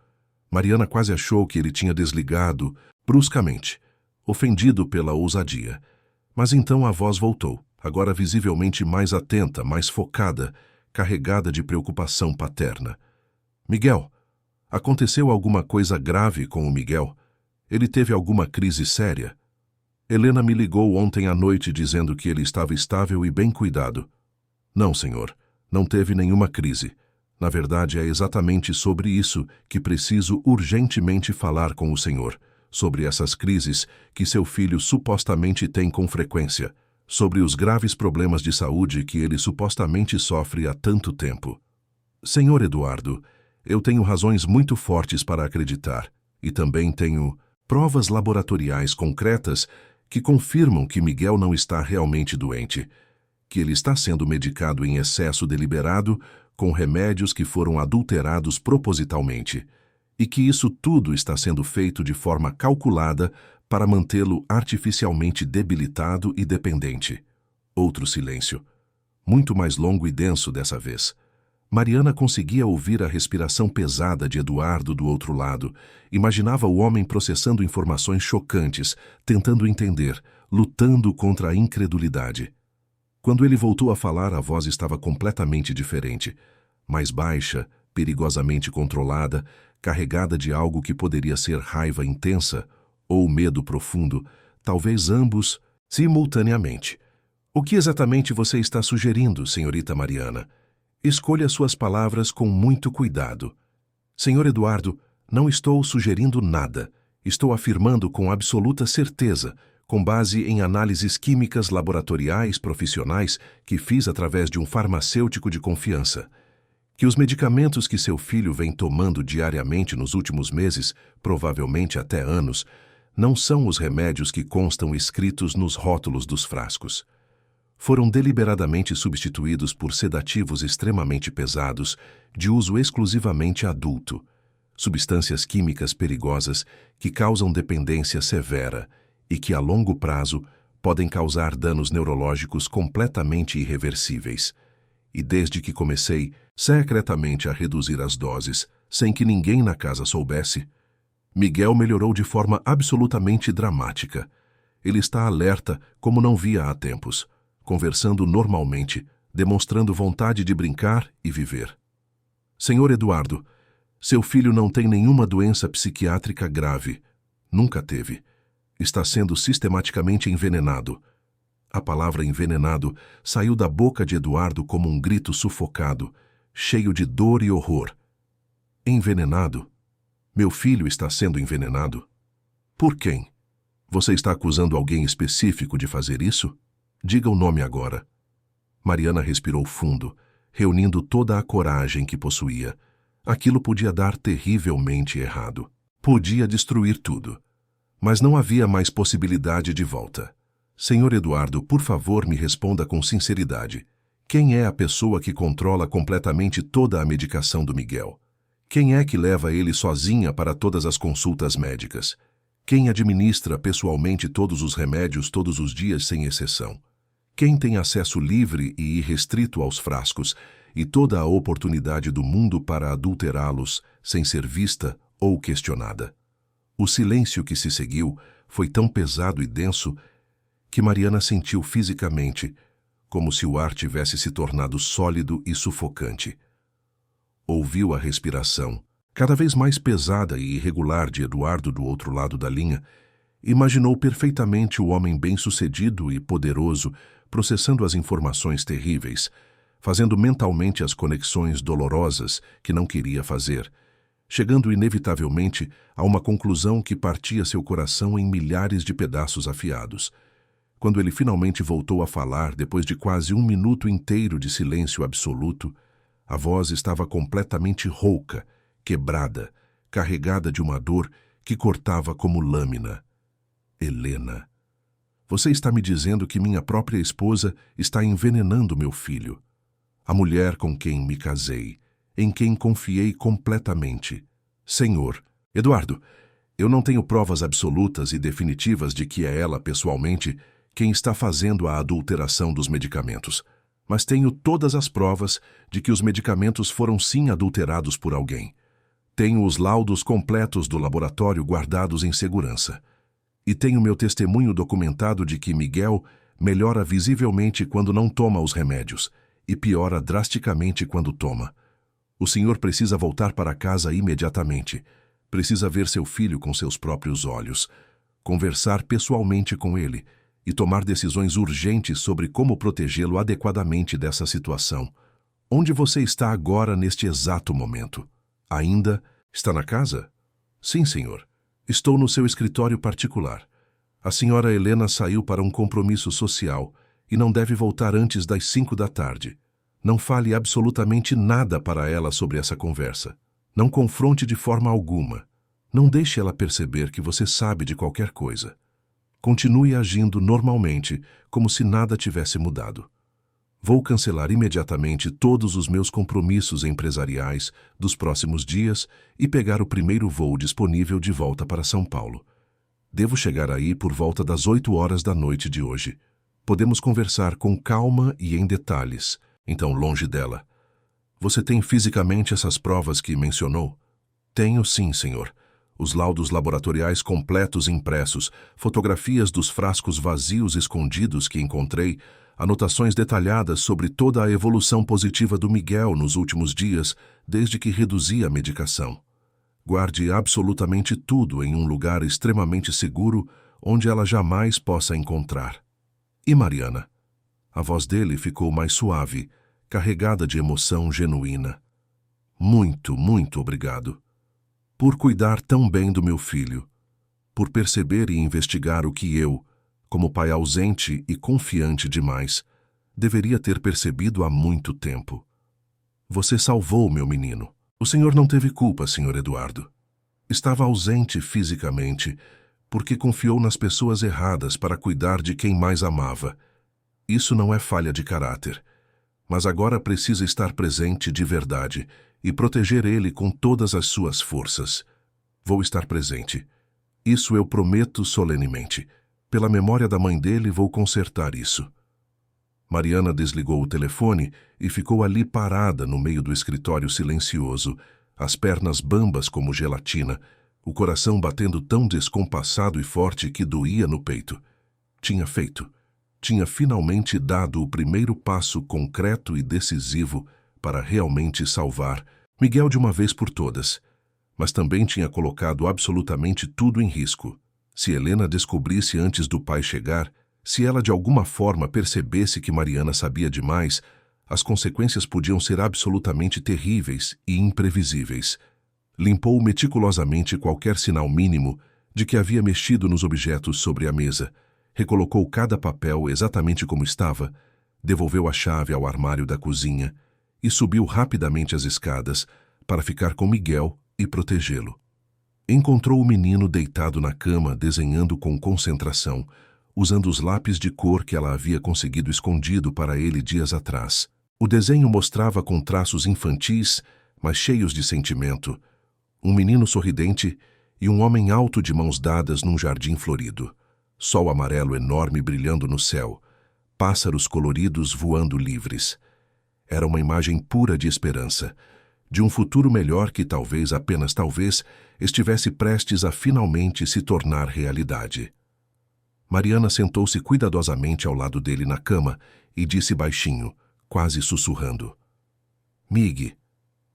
Mariana quase achou que ele tinha desligado bruscamente, ofendido pela ousadia. Mas então a voz voltou, agora visivelmente mais atenta, mais focada, carregada de preocupação paterna. Miguel, aconteceu alguma coisa grave com o Miguel? Ele teve alguma crise séria? Helena me ligou ontem à noite dizendo que ele estava estável e bem cuidado. Não, senhor, não teve nenhuma crise. Na verdade, é exatamente sobre isso que preciso urgentemente falar com o senhor, sobre essas crises que seu filho supostamente tem com frequência, sobre os graves problemas de saúde que ele supostamente sofre há tanto tempo. Senhor Eduardo, eu tenho razões muito fortes para acreditar, e também tenho provas laboratoriais concretas que confirmam que Miguel não está realmente doente, que ele está sendo medicado em excesso deliberado com remédios que foram adulterados propositalmente, e que isso tudo está sendo feito de forma calculada para mantê-lo artificialmente debilitado e dependente. Outro silêncio, muito mais longo e denso dessa vez. Mariana conseguia ouvir a respiração pesada de Eduardo do outro lado, imaginava o homem processando informações chocantes, tentando entender, lutando contra a incredulidade. Quando ele voltou a falar, a voz estava completamente diferente, mais baixa, perigosamente controlada, carregada de algo que poderia ser raiva intensa ou medo profundo, talvez ambos simultaneamente. O que exatamente você está sugerindo, senhorita Mariana? Escolha suas palavras com muito cuidado. Senhor Eduardo, não estou sugerindo nada. Estou afirmando com absoluta certeza, com base em análises químicas laboratoriais profissionais que fiz através de um farmacêutico de confiança, que os medicamentos que seu filho vem tomando diariamente nos últimos meses, provavelmente até anos, não são os remédios que constam escritos nos rótulos dos frascos. Foram deliberadamente substituídos por sedativos extremamente pesados, de uso exclusivamente adulto, substâncias químicas perigosas que causam dependência severa e que, a longo prazo, podem causar danos neurológicos completamente irreversíveis. E desde que comecei secretamente a reduzir as doses, sem que ninguém na casa soubesse, Miguel melhorou de forma absolutamente dramática. Ele está alerta como não via há tempos, conversando normalmente, demonstrando vontade de brincar e viver. Senhor Eduardo, seu filho não tem nenhuma doença psiquiátrica grave. Nunca teve. Está sendo sistematicamente envenenado. A palavra envenenado saiu da boca de Eduardo como um grito sufocado, cheio de dor e horror. Envenenado? Meu filho está sendo envenenado? Por quem? Você está acusando alguém específico de fazer isso? Diga o nome agora. Mariana respirou fundo, reunindo toda a coragem que possuía. Aquilo podia dar terrivelmente errado. Podia destruir tudo. Mas não havia mais possibilidade de volta. Senhor Eduardo, por favor, me responda com sinceridade. Quem é a pessoa que controla completamente toda a medicação do Miguel? Quem é que leva ele sozinha para todas as consultas médicas? Quem administra pessoalmente todos os remédios todos os dias sem exceção? Quem tem acesso livre e irrestrito aos frascos e toda a oportunidade do mundo para adulterá-los sem ser vista ou questionada? O silêncio que se seguiu foi tão pesado e denso que Mariana sentiu fisicamente como se o ar tivesse se tornado sólido e sufocante. Ouviu a respiração, cada vez mais pesada e irregular de Eduardo do outro lado da linha. Imaginou perfeitamente o homem bem-sucedido e poderoso processando as informações terríveis, fazendo mentalmente as conexões dolorosas que não queria fazer, chegando inevitavelmente a uma conclusão que partia seu coração em milhares de pedaços afiados. Quando ele finalmente voltou a falar, depois de quase um minuto inteiro de silêncio absoluto, a voz estava completamente rouca, quebrada, carregada de uma dor que cortava como lâmina. Helena, você está me dizendo que minha própria esposa está envenenando meu filho, a mulher com quem me casei, em quem confiei completamente. Senhor, Eduardo, eu não tenho provas absolutas e definitivas de que é ela pessoalmente quem está fazendo a adulteração dos medicamentos, mas tenho todas as provas de que os medicamentos foram sim adulterados por alguém. Tenho os laudos completos do laboratório guardados em segurança. E tenho meu testemunho documentado de que Miguel melhora visivelmente quando não toma os remédios e piora drasticamente quando toma. O senhor precisa voltar para casa imediatamente. Precisa ver seu filho com seus próprios olhos, conversar pessoalmente com ele e tomar decisões urgentes sobre como protegê-lo adequadamente dessa situação. Onde você está agora neste exato momento? Ainda está na casa? Sim, senhor. Estou no seu escritório particular. A senhora Helena saiu para um compromisso social e não deve voltar antes das 5 da tarde. Não fale absolutamente nada para ela sobre essa conversa. Não confronte de forma alguma. Não deixe ela perceber que você sabe de qualquer coisa. Continue agindo normalmente, como se nada tivesse mudado. Vou cancelar imediatamente todos os meus compromissos empresariais dos próximos dias e pegar o primeiro voo disponível de volta para São Paulo. Devo chegar aí por volta das 8 horas da noite de hoje. Podemos conversar com calma e em detalhes, então longe dela. Você tem fisicamente essas provas que mencionou? Tenho sim, senhor. Os laudos laboratoriais completos impressos, fotografias dos frascos vazios escondidos que encontrei, anotações detalhadas sobre toda a evolução positiva do Miguel nos últimos dias, desde que reduzi a medicação. Guarde absolutamente tudo em um lugar extremamente seguro onde ela jamais possa encontrar. E Mariana? A voz dele ficou mais suave, carregada de emoção genuína. Muito, muito obrigado. Por cuidar tão bem do meu filho. Por perceber e investigar o que eu, como pai ausente e confiante demais, deveria ter percebido há muito tempo. Você salvou meu menino. O senhor não teve culpa, Sr. Eduardo. Estava ausente fisicamente, porque confiou nas pessoas erradas para cuidar de quem mais amava. Isso não é falha de caráter. Mas agora precisa estar presente de verdade e proteger ele com todas as suas forças. Vou estar presente. Isso eu prometo solenemente. Pela memória da mãe dele, vou consertar isso. Mariana desligou o telefone e ficou ali parada no meio do escritório silencioso, as pernas bambas como gelatina, o coração batendo tão descompassado e forte que doía no peito. Tinha feito. Tinha finalmente dado o primeiro passo concreto e decisivo para realmente salvar Miguel de uma vez por todas. Mas também tinha colocado absolutamente tudo em risco. Se Helena descobrisse antes do pai chegar, se ela de alguma forma percebesse que Mariana sabia demais, as consequências podiam ser absolutamente terríveis e imprevisíveis. Limpou meticulosamente qualquer sinal mínimo de que havia mexido nos objetos sobre a mesa, recolocou cada papel exatamente como estava, devolveu a chave ao armário da cozinha e subiu rapidamente as escadas para ficar com Miguel e protegê-lo. Encontrou o menino deitado na cama, desenhando com concentração, usando os lápis de cor que ela havia conseguido escondido para ele dias atrás. O desenho mostrava com traços infantis, mas cheios de sentimento, um menino sorridente e um homem alto de mãos dadas num jardim florido. Sol amarelo enorme brilhando no céu, pássaros coloridos voando livres. Era uma imagem pura de esperança, de um futuro melhor que talvez, apenas talvez, estivesse prestes a finalmente se tornar realidade. Mariana sentou-se cuidadosamente ao lado dele na cama e disse baixinho, quase sussurrando: Mig,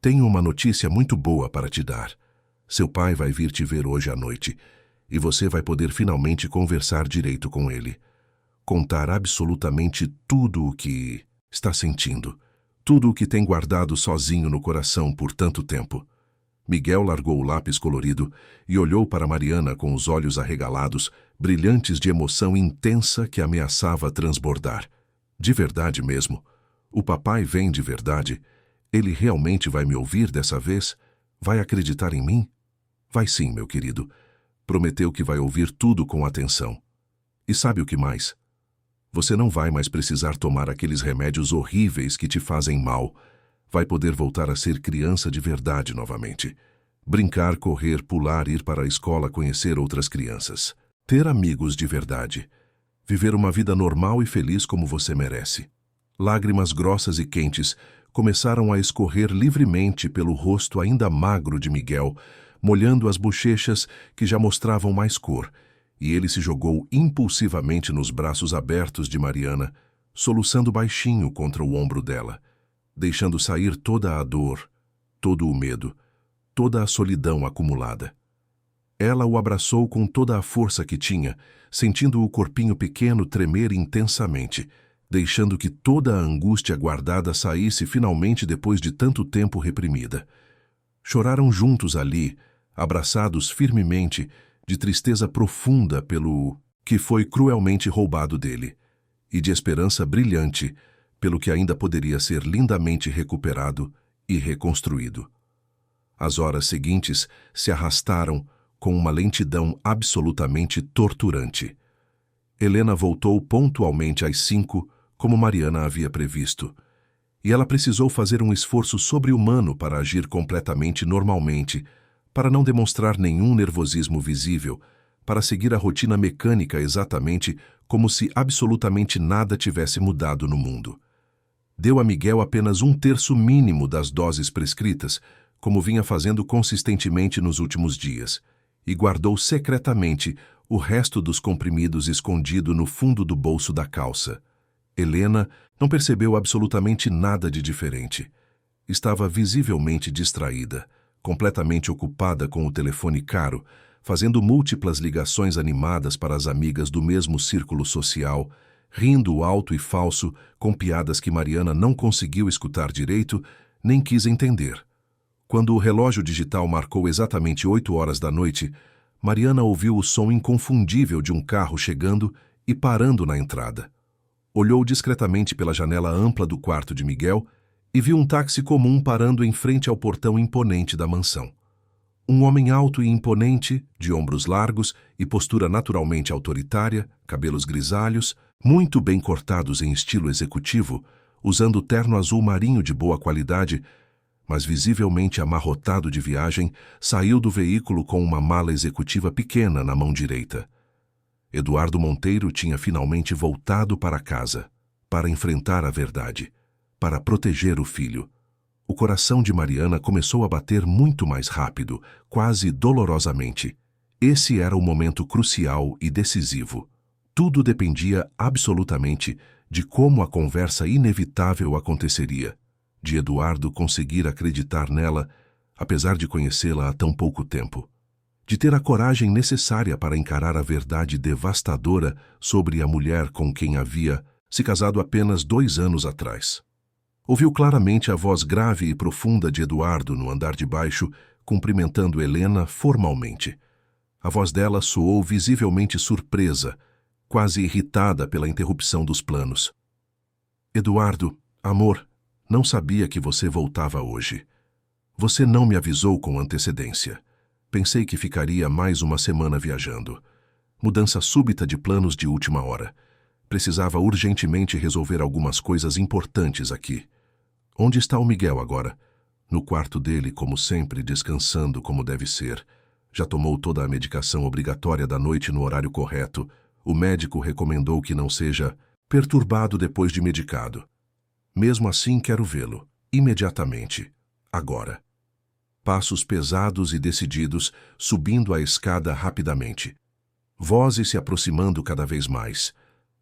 tenho uma notícia muito boa para te dar. Seu pai vai vir te ver hoje à noite e você vai poder finalmente conversar direito com ele. Contar absolutamente tudo o que está sentindo, tudo o que tem guardado sozinho no coração por tanto tempo. Miguel largou o lápis colorido e olhou para Mariana com os olhos arregalados, brilhantes de emoção intensa que ameaçava transbordar. De verdade mesmo. O papai vem de verdade. Ele realmente vai me ouvir dessa vez? Vai acreditar em mim? Vai sim, meu querido. Prometeu que vai ouvir tudo com atenção. E sabe o que mais? Você não vai mais precisar tomar aqueles remédios horríveis que te fazem mal. Vai poder voltar a ser criança de verdade novamente. Brincar, correr, pular, ir para a escola, conhecer outras crianças. Ter amigos de verdade. Viver uma vida normal e feliz como você merece. Lágrimas grossas e quentes começaram a escorrer livremente pelo rosto ainda magro de Miguel, molhando as bochechas que já mostravam mais cor, e ele se jogou impulsivamente nos braços abertos de Mariana, soluçando baixinho contra o ombro dela, deixando sair toda a dor, todo o medo, toda a solidão acumulada. Ela o abraçou com toda a força que tinha, sentindo o corpinho pequeno tremer intensamente, deixando que toda a angústia guardada saísse finalmente depois de tanto tempo reprimida. Choraram juntos ali, abraçados firmemente, de tristeza profunda pelo que foi cruelmente roubado dele, e de esperança brilhante pelo que ainda poderia ser lindamente recuperado e reconstruído. As horas seguintes se arrastaram com uma lentidão absolutamente torturante. Helena voltou pontualmente às 5, como Mariana havia previsto, e ela precisou fazer um esforço sobre-humano para agir completamente normalmente, para não demonstrar nenhum nervosismo visível, para seguir a rotina mecânica exatamente como se absolutamente nada tivesse mudado no mundo. Deu a Miguel apenas 1/3 mínimo das doses prescritas, como vinha fazendo consistentemente nos últimos dias, e guardou secretamente o resto dos comprimidos escondido no fundo do bolso da calça. Helena não percebeu absolutamente nada de diferente. Estava visivelmente distraída, completamente ocupada com o telefone caro, fazendo múltiplas ligações animadas para as amigas do mesmo círculo social, rindo alto e falso com piadas que Mariana não conseguiu escutar direito nem quis entender. Quando o relógio digital marcou exatamente 8 horas da noite, Mariana ouviu o som inconfundível de um carro chegando e parando na entrada. Olhou discretamente pela janela ampla do quarto de Miguel e viu um táxi comum parando em frente ao portão imponente da mansão. Um homem alto e imponente, de ombros largos e postura naturalmente autoritária, cabelos grisalhos, muito bem cortados em estilo executivo, usando terno azul marinho de boa qualidade, mas visivelmente amarrotado de viagem, saiu do veículo com uma mala executiva pequena na mão direita. Eduardo Monteiro tinha finalmente voltado para casa, para enfrentar a verdade, para proteger o filho. O coração de Mariana começou a bater muito mais rápido, quase dolorosamente. Esse era o momento crucial e decisivo. Tudo dependia absolutamente de como a conversa inevitável aconteceria, de Eduardo conseguir acreditar nela, apesar de conhecê-la há tão pouco tempo, de ter a coragem necessária para encarar a verdade devastadora sobre a mulher com quem havia se casado apenas 2 anos atrás. Ouviu claramente a voz grave e profunda de Eduardo no andar de baixo, cumprimentando Helena formalmente. A voz dela soou visivelmente surpresa, quase irritada pela interrupção dos planos. Eduardo, amor, não sabia que você voltava hoje. Você não me avisou com antecedência. Pensei que ficaria mais uma semana viajando. Mudança súbita de planos de última hora. Precisava urgentemente resolver algumas coisas importantes aqui. Onde está o Miguel agora? No quarto dele, como sempre, descansando como deve ser. Já tomou toda a medicação obrigatória da noite no horário correto. O médico recomendou que não seja perturbado depois de medicado. Mesmo assim, quero vê-lo. Imediatamente. Agora. Passos pesados e decididos, subindo a escada rapidamente. Vozes se aproximando cada vez mais.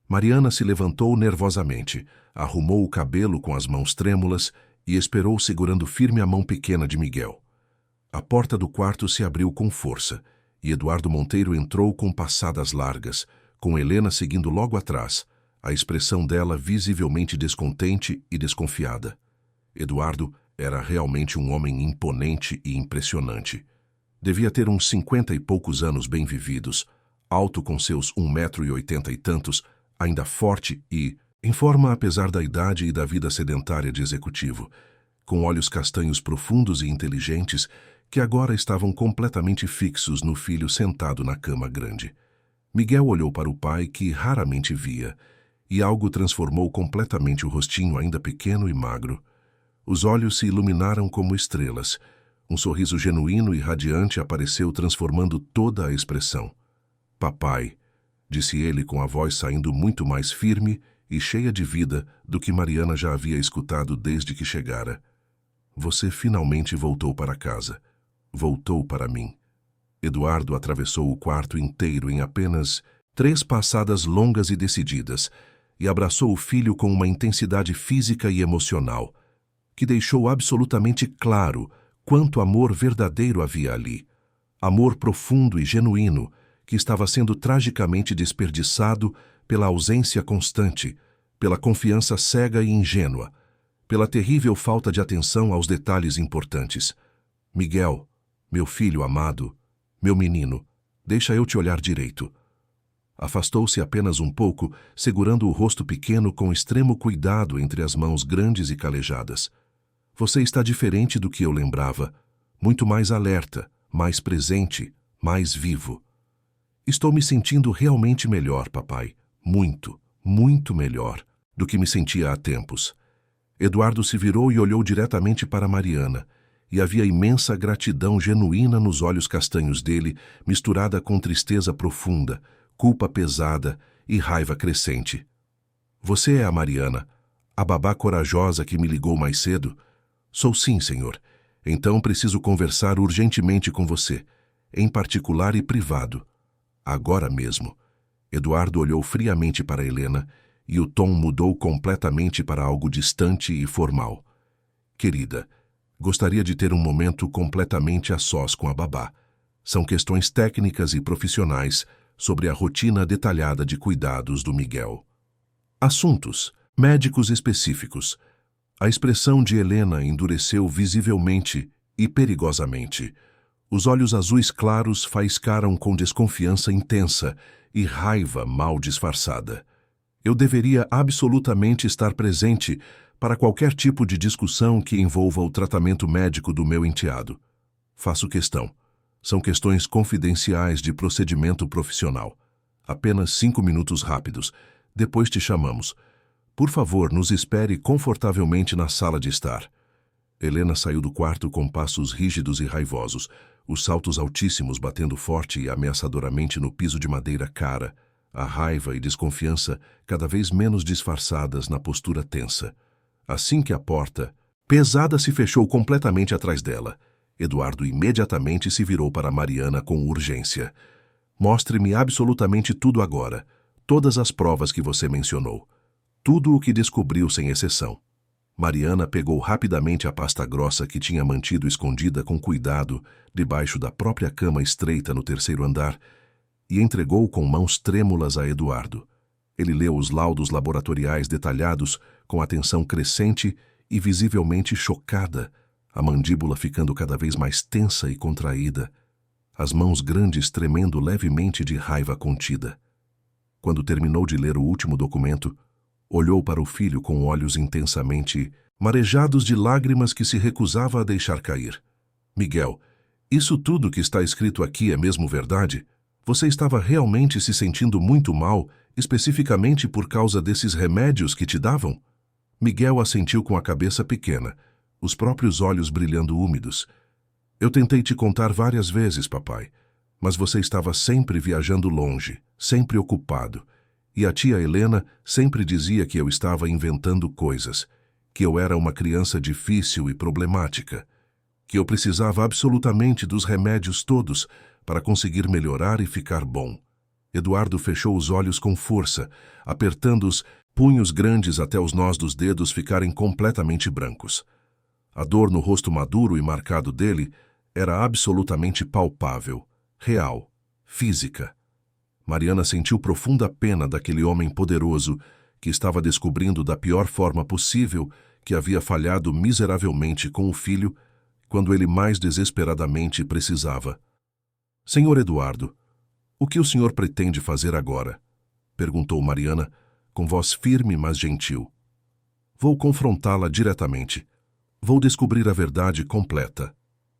Mariana se levantou nervosamente, arrumou o cabelo com as mãos trêmulas e esperou segurando firme a mão pequena de Miguel. A porta do quarto se abriu com força e Eduardo Monteiro entrou com passadas largas, com Helena seguindo logo atrás, a expressão dela visivelmente descontente e desconfiada. Eduardo era realmente um homem imponente e impressionante. Devia ter uns 50 e poucos anos bem vividos, alto com seus 1,80 m e tantos, ainda forte e, em forma apesar da idade e da vida sedentária de executivo, com olhos castanhos profundos e inteligentes que agora estavam completamente fixos no filho sentado na cama grande. Miguel olhou para o pai que raramente via, e algo transformou completamente o rostinho ainda pequeno e magro. Os olhos se iluminaram como estrelas. Um sorriso genuíno e radiante apareceu transformando toda a expressão. Papai, disse ele com a voz saindo muito mais firme e cheia de vida do que Mariana já havia escutado desde que chegara. Você finalmente voltou para casa. Voltou para mim. Eduardo atravessou o quarto inteiro em apenas 3 passadas longas e decididas e abraçou o filho com uma intensidade física e emocional, que deixou absolutamente claro quanto amor verdadeiro havia ali. Amor profundo e genuíno, que estava sendo tragicamente desperdiçado pela ausência constante, pela confiança cega e ingênua, pela terrível falta de atenção aos detalhes importantes. Miguel, meu filho amado, meu menino, deixa eu te olhar direito. Afastou-se apenas um pouco, segurando o rosto pequeno com extremo cuidado entre as mãos grandes e calejadas. Você está diferente do que eu lembrava, muito mais alerta, mais presente, mais vivo. Estou me sentindo realmente melhor, papai. Muito, muito melhor do que me sentia há tempos. Eduardo se virou e olhou diretamente para Mariana, e havia imensa gratidão genuína nos olhos castanhos dele, misturada com tristeza profunda, culpa pesada e raiva crescente. Você é a Mariana, a babá corajosa que me ligou mais cedo? Sou sim, senhor. Então preciso conversar urgentemente com você, em particular e privado. Agora mesmo. Eduardo olhou friamente para Helena e o tom mudou completamente para algo distante e formal. Querida, Gostaria de ter um momento completamente a sós com a babá. São questões técnicas e profissionais sobre a rotina detalhada de cuidados do Miguel. Assuntos: médicos específicos. A expressão de Helena endureceu visivelmente e perigosamente. Os olhos azuis claros faiscaram com desconfiança intensa e raiva mal disfarçada. Eu deveria absolutamente estar presente para qualquer tipo de discussão que envolva o tratamento médico do meu enteado. Faço questão. São questões confidenciais de procedimento profissional. Apenas 5 minutos rápidos. Depois te chamamos. Por favor, nos espere confortavelmente na sala de estar. Helena saiu do quarto com passos rígidos e raivosos, os saltos altíssimos batendo forte e ameaçadoramente no piso de madeira cara, a raiva e desconfiança cada vez menos disfarçadas na postura tensa. Assim que a porta pesada se fechou completamente atrás dela, Eduardo imediatamente se virou para Mariana com urgência. Mostre-me absolutamente tudo agora, todas as provas que você mencionou, tudo o que descobriu sem exceção. Mariana pegou rapidamente a pasta grossa que tinha mantido escondida com cuidado debaixo da própria cama estreita no terceiro andar e entregou com mãos trêmulas a Eduardo. Ele leu os laudos laboratoriais detalhados com atenção crescente e visivelmente chocada, a mandíbula ficando cada vez mais tensa e contraída, as mãos grandes tremendo levemente de raiva contida. Quando terminou de ler o último documento, olhou para o filho com olhos intensamente marejados de lágrimas que se recusava a deixar cair. Miguel, isso tudo que está escrito aqui é mesmo verdade? Você estava realmente se sentindo muito mal, especificamente por causa desses remédios que te davam? Miguel assentiu com a cabeça pequena, os próprios olhos brilhando úmidos. Eu tentei te contar várias vezes, papai, mas você estava sempre viajando longe, sempre ocupado. E a tia Helena sempre dizia que eu estava inventando coisas, que eu era uma criança difícil e problemática, que eu precisava absolutamente dos remédios todos para conseguir melhorar e ficar bom. Eduardo fechou os olhos com força, apertando os punhos grandes até os nós dos dedos ficarem completamente brancos. A dor no rosto maduro e marcado dele era absolutamente palpável, real, física. Mariana sentiu profunda pena daquele homem poderoso que estava descobrindo da pior forma possível que havia falhado miseravelmente com o filho quando ele mais desesperadamente precisava. Senhor Eduardo, o que o senhor pretende fazer agora? Perguntou Mariana, com voz firme mas gentil. Vou confrontá-la diretamente. Vou descobrir a verdade completa.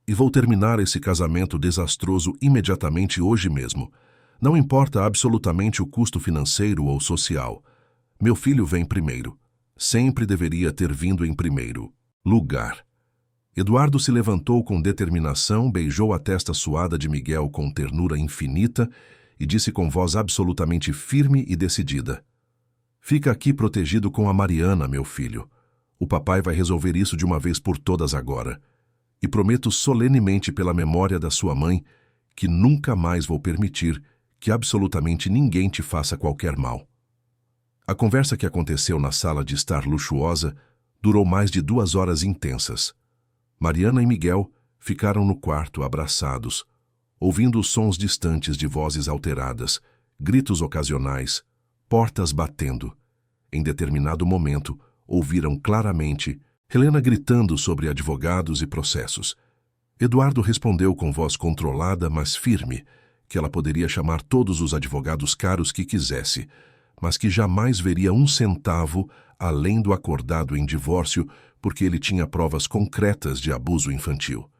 E vou terminar esse casamento desastroso imediatamente hoje mesmo. Não importa absolutamente o custo financeiro ou social. Meu filho vem primeiro. Sempre deveria ter vindo em primeiro lugar. Eduardo se levantou com determinação, beijou a testa suada de Miguel com ternura infinita e disse com voz absolutamente firme e decidida: Fica aqui protegido com a Mariana, meu filho. O papai vai resolver isso de uma vez por todas agora. E prometo solenemente pela memória da sua mãe que nunca mais vou permitir que absolutamente ninguém te faça qualquer mal. A conversa que aconteceu na sala de estar luxuosa durou mais de 2 horas intensas. Mariana e Miguel ficaram no quarto abraçados, ouvindo os sons distantes de vozes alteradas, gritos ocasionais, portas batendo. Em determinado momento, ouviram claramente Helena gritando sobre advogados e processos. Eduardo respondeu com voz controlada, mas firme, que ela poderia chamar todos os advogados caros que quisesse, mas que jamais veria 1 centavo além do acordado em divórcio, porque ele tinha provas concretas de abuso infantil.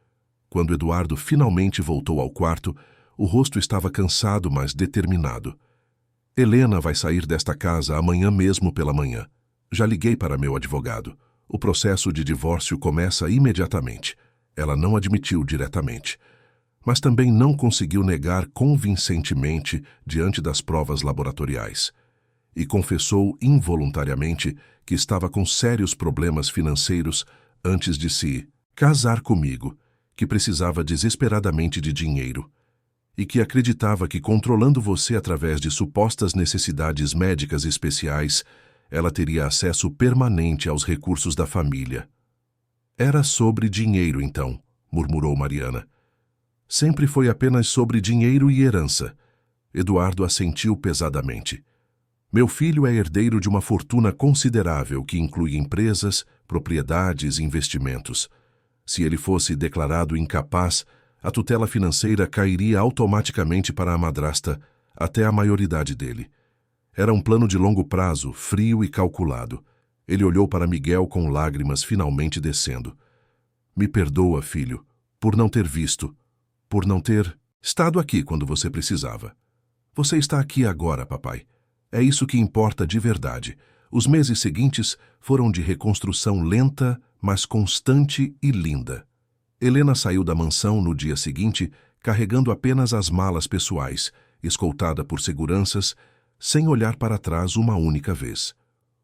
Quando Eduardo finalmente voltou ao quarto, o rosto estava cansado, mas determinado. Helena vai sair desta casa amanhã mesmo pela manhã. Já liguei para meu advogado. O processo de divórcio começa imediatamente. Ela não admitiu diretamente, mas também não conseguiu negar convincentemente diante das provas laboratoriais. E confessou involuntariamente que estava com sérios problemas financeiros antes de se casar comigo, que precisava desesperadamente de dinheiro, e que acreditava que controlando você através de supostas necessidades médicas especiais, ela teria acesso permanente aos recursos da família. Era sobre dinheiro, então, murmurou Mariana. Sempre foi apenas sobre dinheiro e herança. Eduardo assentiu pesadamente. Meu filho é herdeiro de uma fortuna considerável que inclui empresas, propriedades e investimentos. Se ele fosse declarado incapaz, a tutela financeira cairia automaticamente para a madrasta até a maioridade dele. Era um plano de longo prazo, frio e calculado. Ele olhou para Miguel com lágrimas finalmente descendo. Me perdoa, filho, por não ter visto, por não ter estado aqui quando você precisava. Você está aqui agora, papai. É isso que importa de verdade. Os meses seguintes foram de reconstrução lenta, mas constante e linda. Helena saiu da mansão no dia seguinte, carregando apenas as malas pessoais, escoltada por seguranças, sem olhar para trás uma única vez.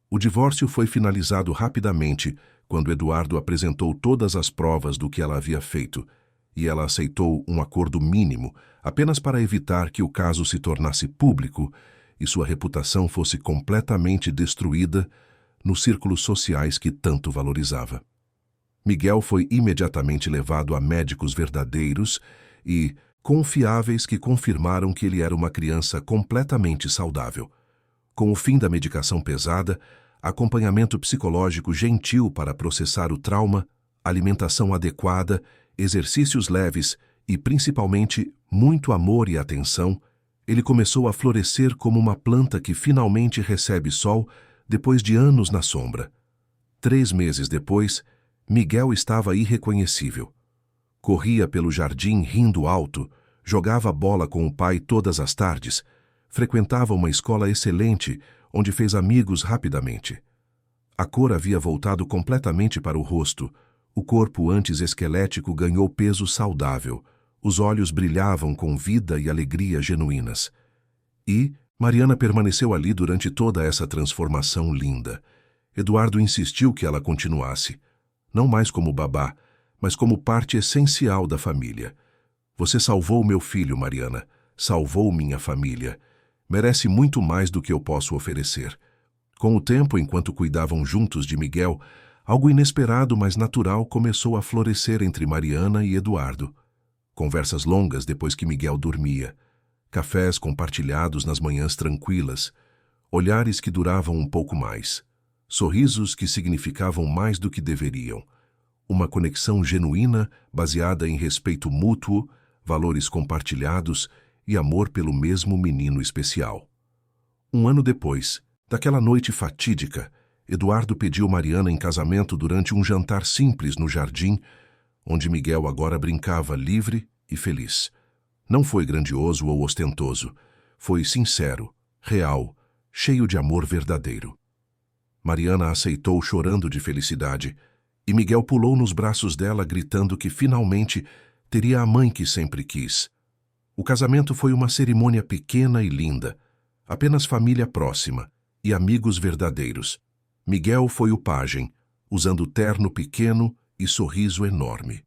O divórcio foi finalizado rapidamente, quando Eduardo apresentou todas as provas do que ela havia feito, e ela aceitou um acordo mínimo, apenas para evitar que o caso se tornasse público e sua reputação fosse completamente destruída nos círculos sociais que tanto valorizava. Miguel foi imediatamente levado a médicos verdadeiros e confiáveis que confirmaram que ele era uma criança completamente saudável. Com o fim da medicação pesada, acompanhamento psicológico gentil para processar o trauma, alimentação adequada, exercícios leves e, principalmente, muito amor e atenção, ele começou a florescer como uma planta que finalmente recebe sol depois de anos na sombra. 3 meses depois, Miguel estava irreconhecível. Corria pelo jardim rindo alto, jogava bola com o pai todas as tardes, frequentava uma escola excelente, onde fez amigos rapidamente. A cor havia voltado completamente para o rosto, o corpo antes esquelético ganhou peso saudável, os olhos brilhavam com vida e alegria genuínas. E Mariana permaneceu ali durante toda essa transformação linda. Eduardo insistiu que ela continuasse, não mais como babá, mas como parte essencial da família. Você salvou meu filho, Mariana, salvou minha família. Merece muito mais do que eu posso oferecer. Com o tempo, enquanto cuidavam juntos de Miguel, algo inesperado, mas natural, começou a florescer entre Mariana e Eduardo. Conversas longas depois que Miguel dormia, cafés compartilhados nas manhãs tranquilas, olhares que duravam um pouco mais, sorrisos que significavam mais do que deveriam, uma conexão genuína baseada em respeito mútuo, valores compartilhados e amor pelo mesmo menino especial. 1 ano depois, daquela noite fatídica, Eduardo pediu Mariana em casamento durante um jantar simples no jardim, onde Miguel agora brincava livre e feliz. Não foi grandioso ou ostentoso, foi sincero, real, cheio de amor verdadeiro. Mariana aceitou chorando de felicidade, e Miguel pulou nos braços dela gritando que finalmente teria a mãe que sempre quis. O casamento foi uma cerimônia pequena e linda, apenas família próxima e amigos verdadeiros. Miguel foi o pajem, usando terno pequeno e sorriso enorme.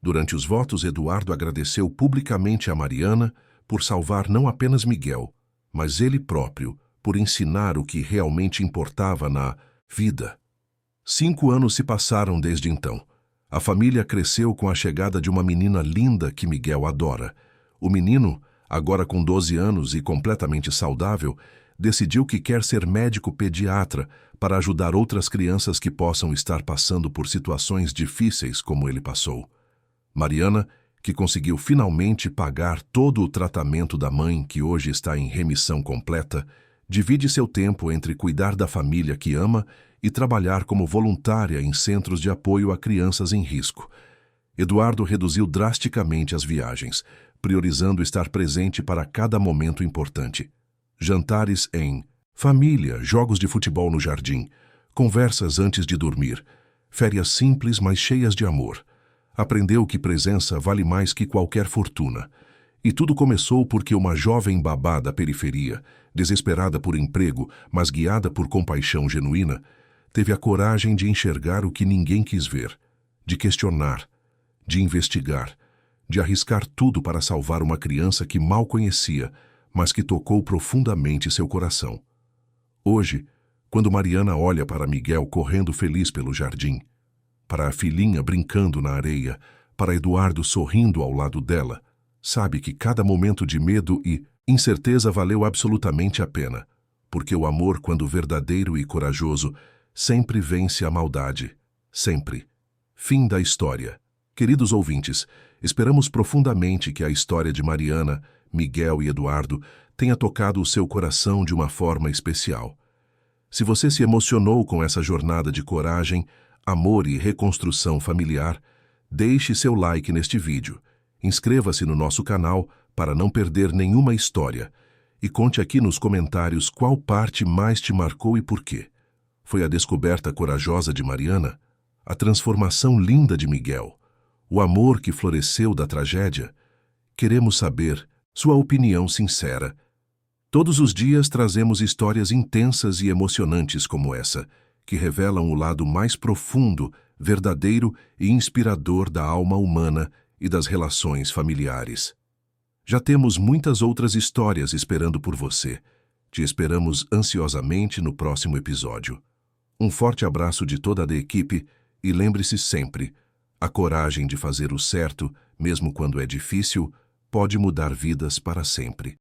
Durante os votos, Eduardo agradeceu publicamente a Mariana por salvar não apenas Miguel, mas ele próprio, por ensinar o que realmente importava na vida. 5 anos se passaram desde então. A família cresceu com a chegada de uma menina linda que Miguel adora. O menino, agora com 12 anos e completamente saudável, decidiu que quer ser médico pediatra para ajudar outras crianças que possam estar passando por situações difíceis como ele passou. Mariana, que conseguiu finalmente pagar todo o tratamento da mãe, que hoje está em remissão completa, divide seu tempo entre cuidar da família que ama e trabalhar como voluntária em centros de apoio a crianças em risco. Eduardo reduziu drasticamente as viagens, priorizando estar presente para cada momento importante. Jantares em família, jogos de futebol no jardim, conversas antes de dormir, férias simples, mas cheias de amor. Aprendeu que presença vale mais que qualquer fortuna. E tudo começou porque uma jovem babá da periferia, desesperada por emprego, mas guiada por compaixão genuína, teve a coragem de enxergar o que ninguém quis ver, de questionar, de investigar, de arriscar tudo para salvar uma criança que mal conhecia, mas que tocou profundamente seu coração. Hoje, quando Mariana olha para Miguel correndo feliz pelo jardim, para a filhinha brincando na areia, para Eduardo sorrindo ao lado dela, sabe que cada momento de medo e incerteza valeu absolutamente a pena, porque o amor, quando verdadeiro e corajoso, sempre vence a maldade. Sempre. Fim da história. Queridos ouvintes, esperamos profundamente que a história de Mariana, Miguel e Eduardo tenha tocado o seu coração de uma forma especial. Se você se emocionou com essa jornada de coragem, amor e reconstrução familiar, deixe seu like neste vídeo, inscreva-se no nosso canal para não perder nenhuma história e conte aqui nos comentários qual parte mais te marcou e por quê. Foi a descoberta corajosa de Mariana? A transformação linda de Miguel? O amor que floresceu da tragédia? Queremos saber sua opinião sincera. Todos os dias trazemos histórias intensas e emocionantes como essa, que revelam o lado mais profundo, verdadeiro e inspirador da alma humana e das relações familiares. Já temos muitas outras histórias esperando por você. Te esperamos ansiosamente no próximo episódio. Um forte abraço de toda a equipe e lembre-se sempre, a coragem de fazer o certo, mesmo quando é difícil, pode mudar vidas para sempre.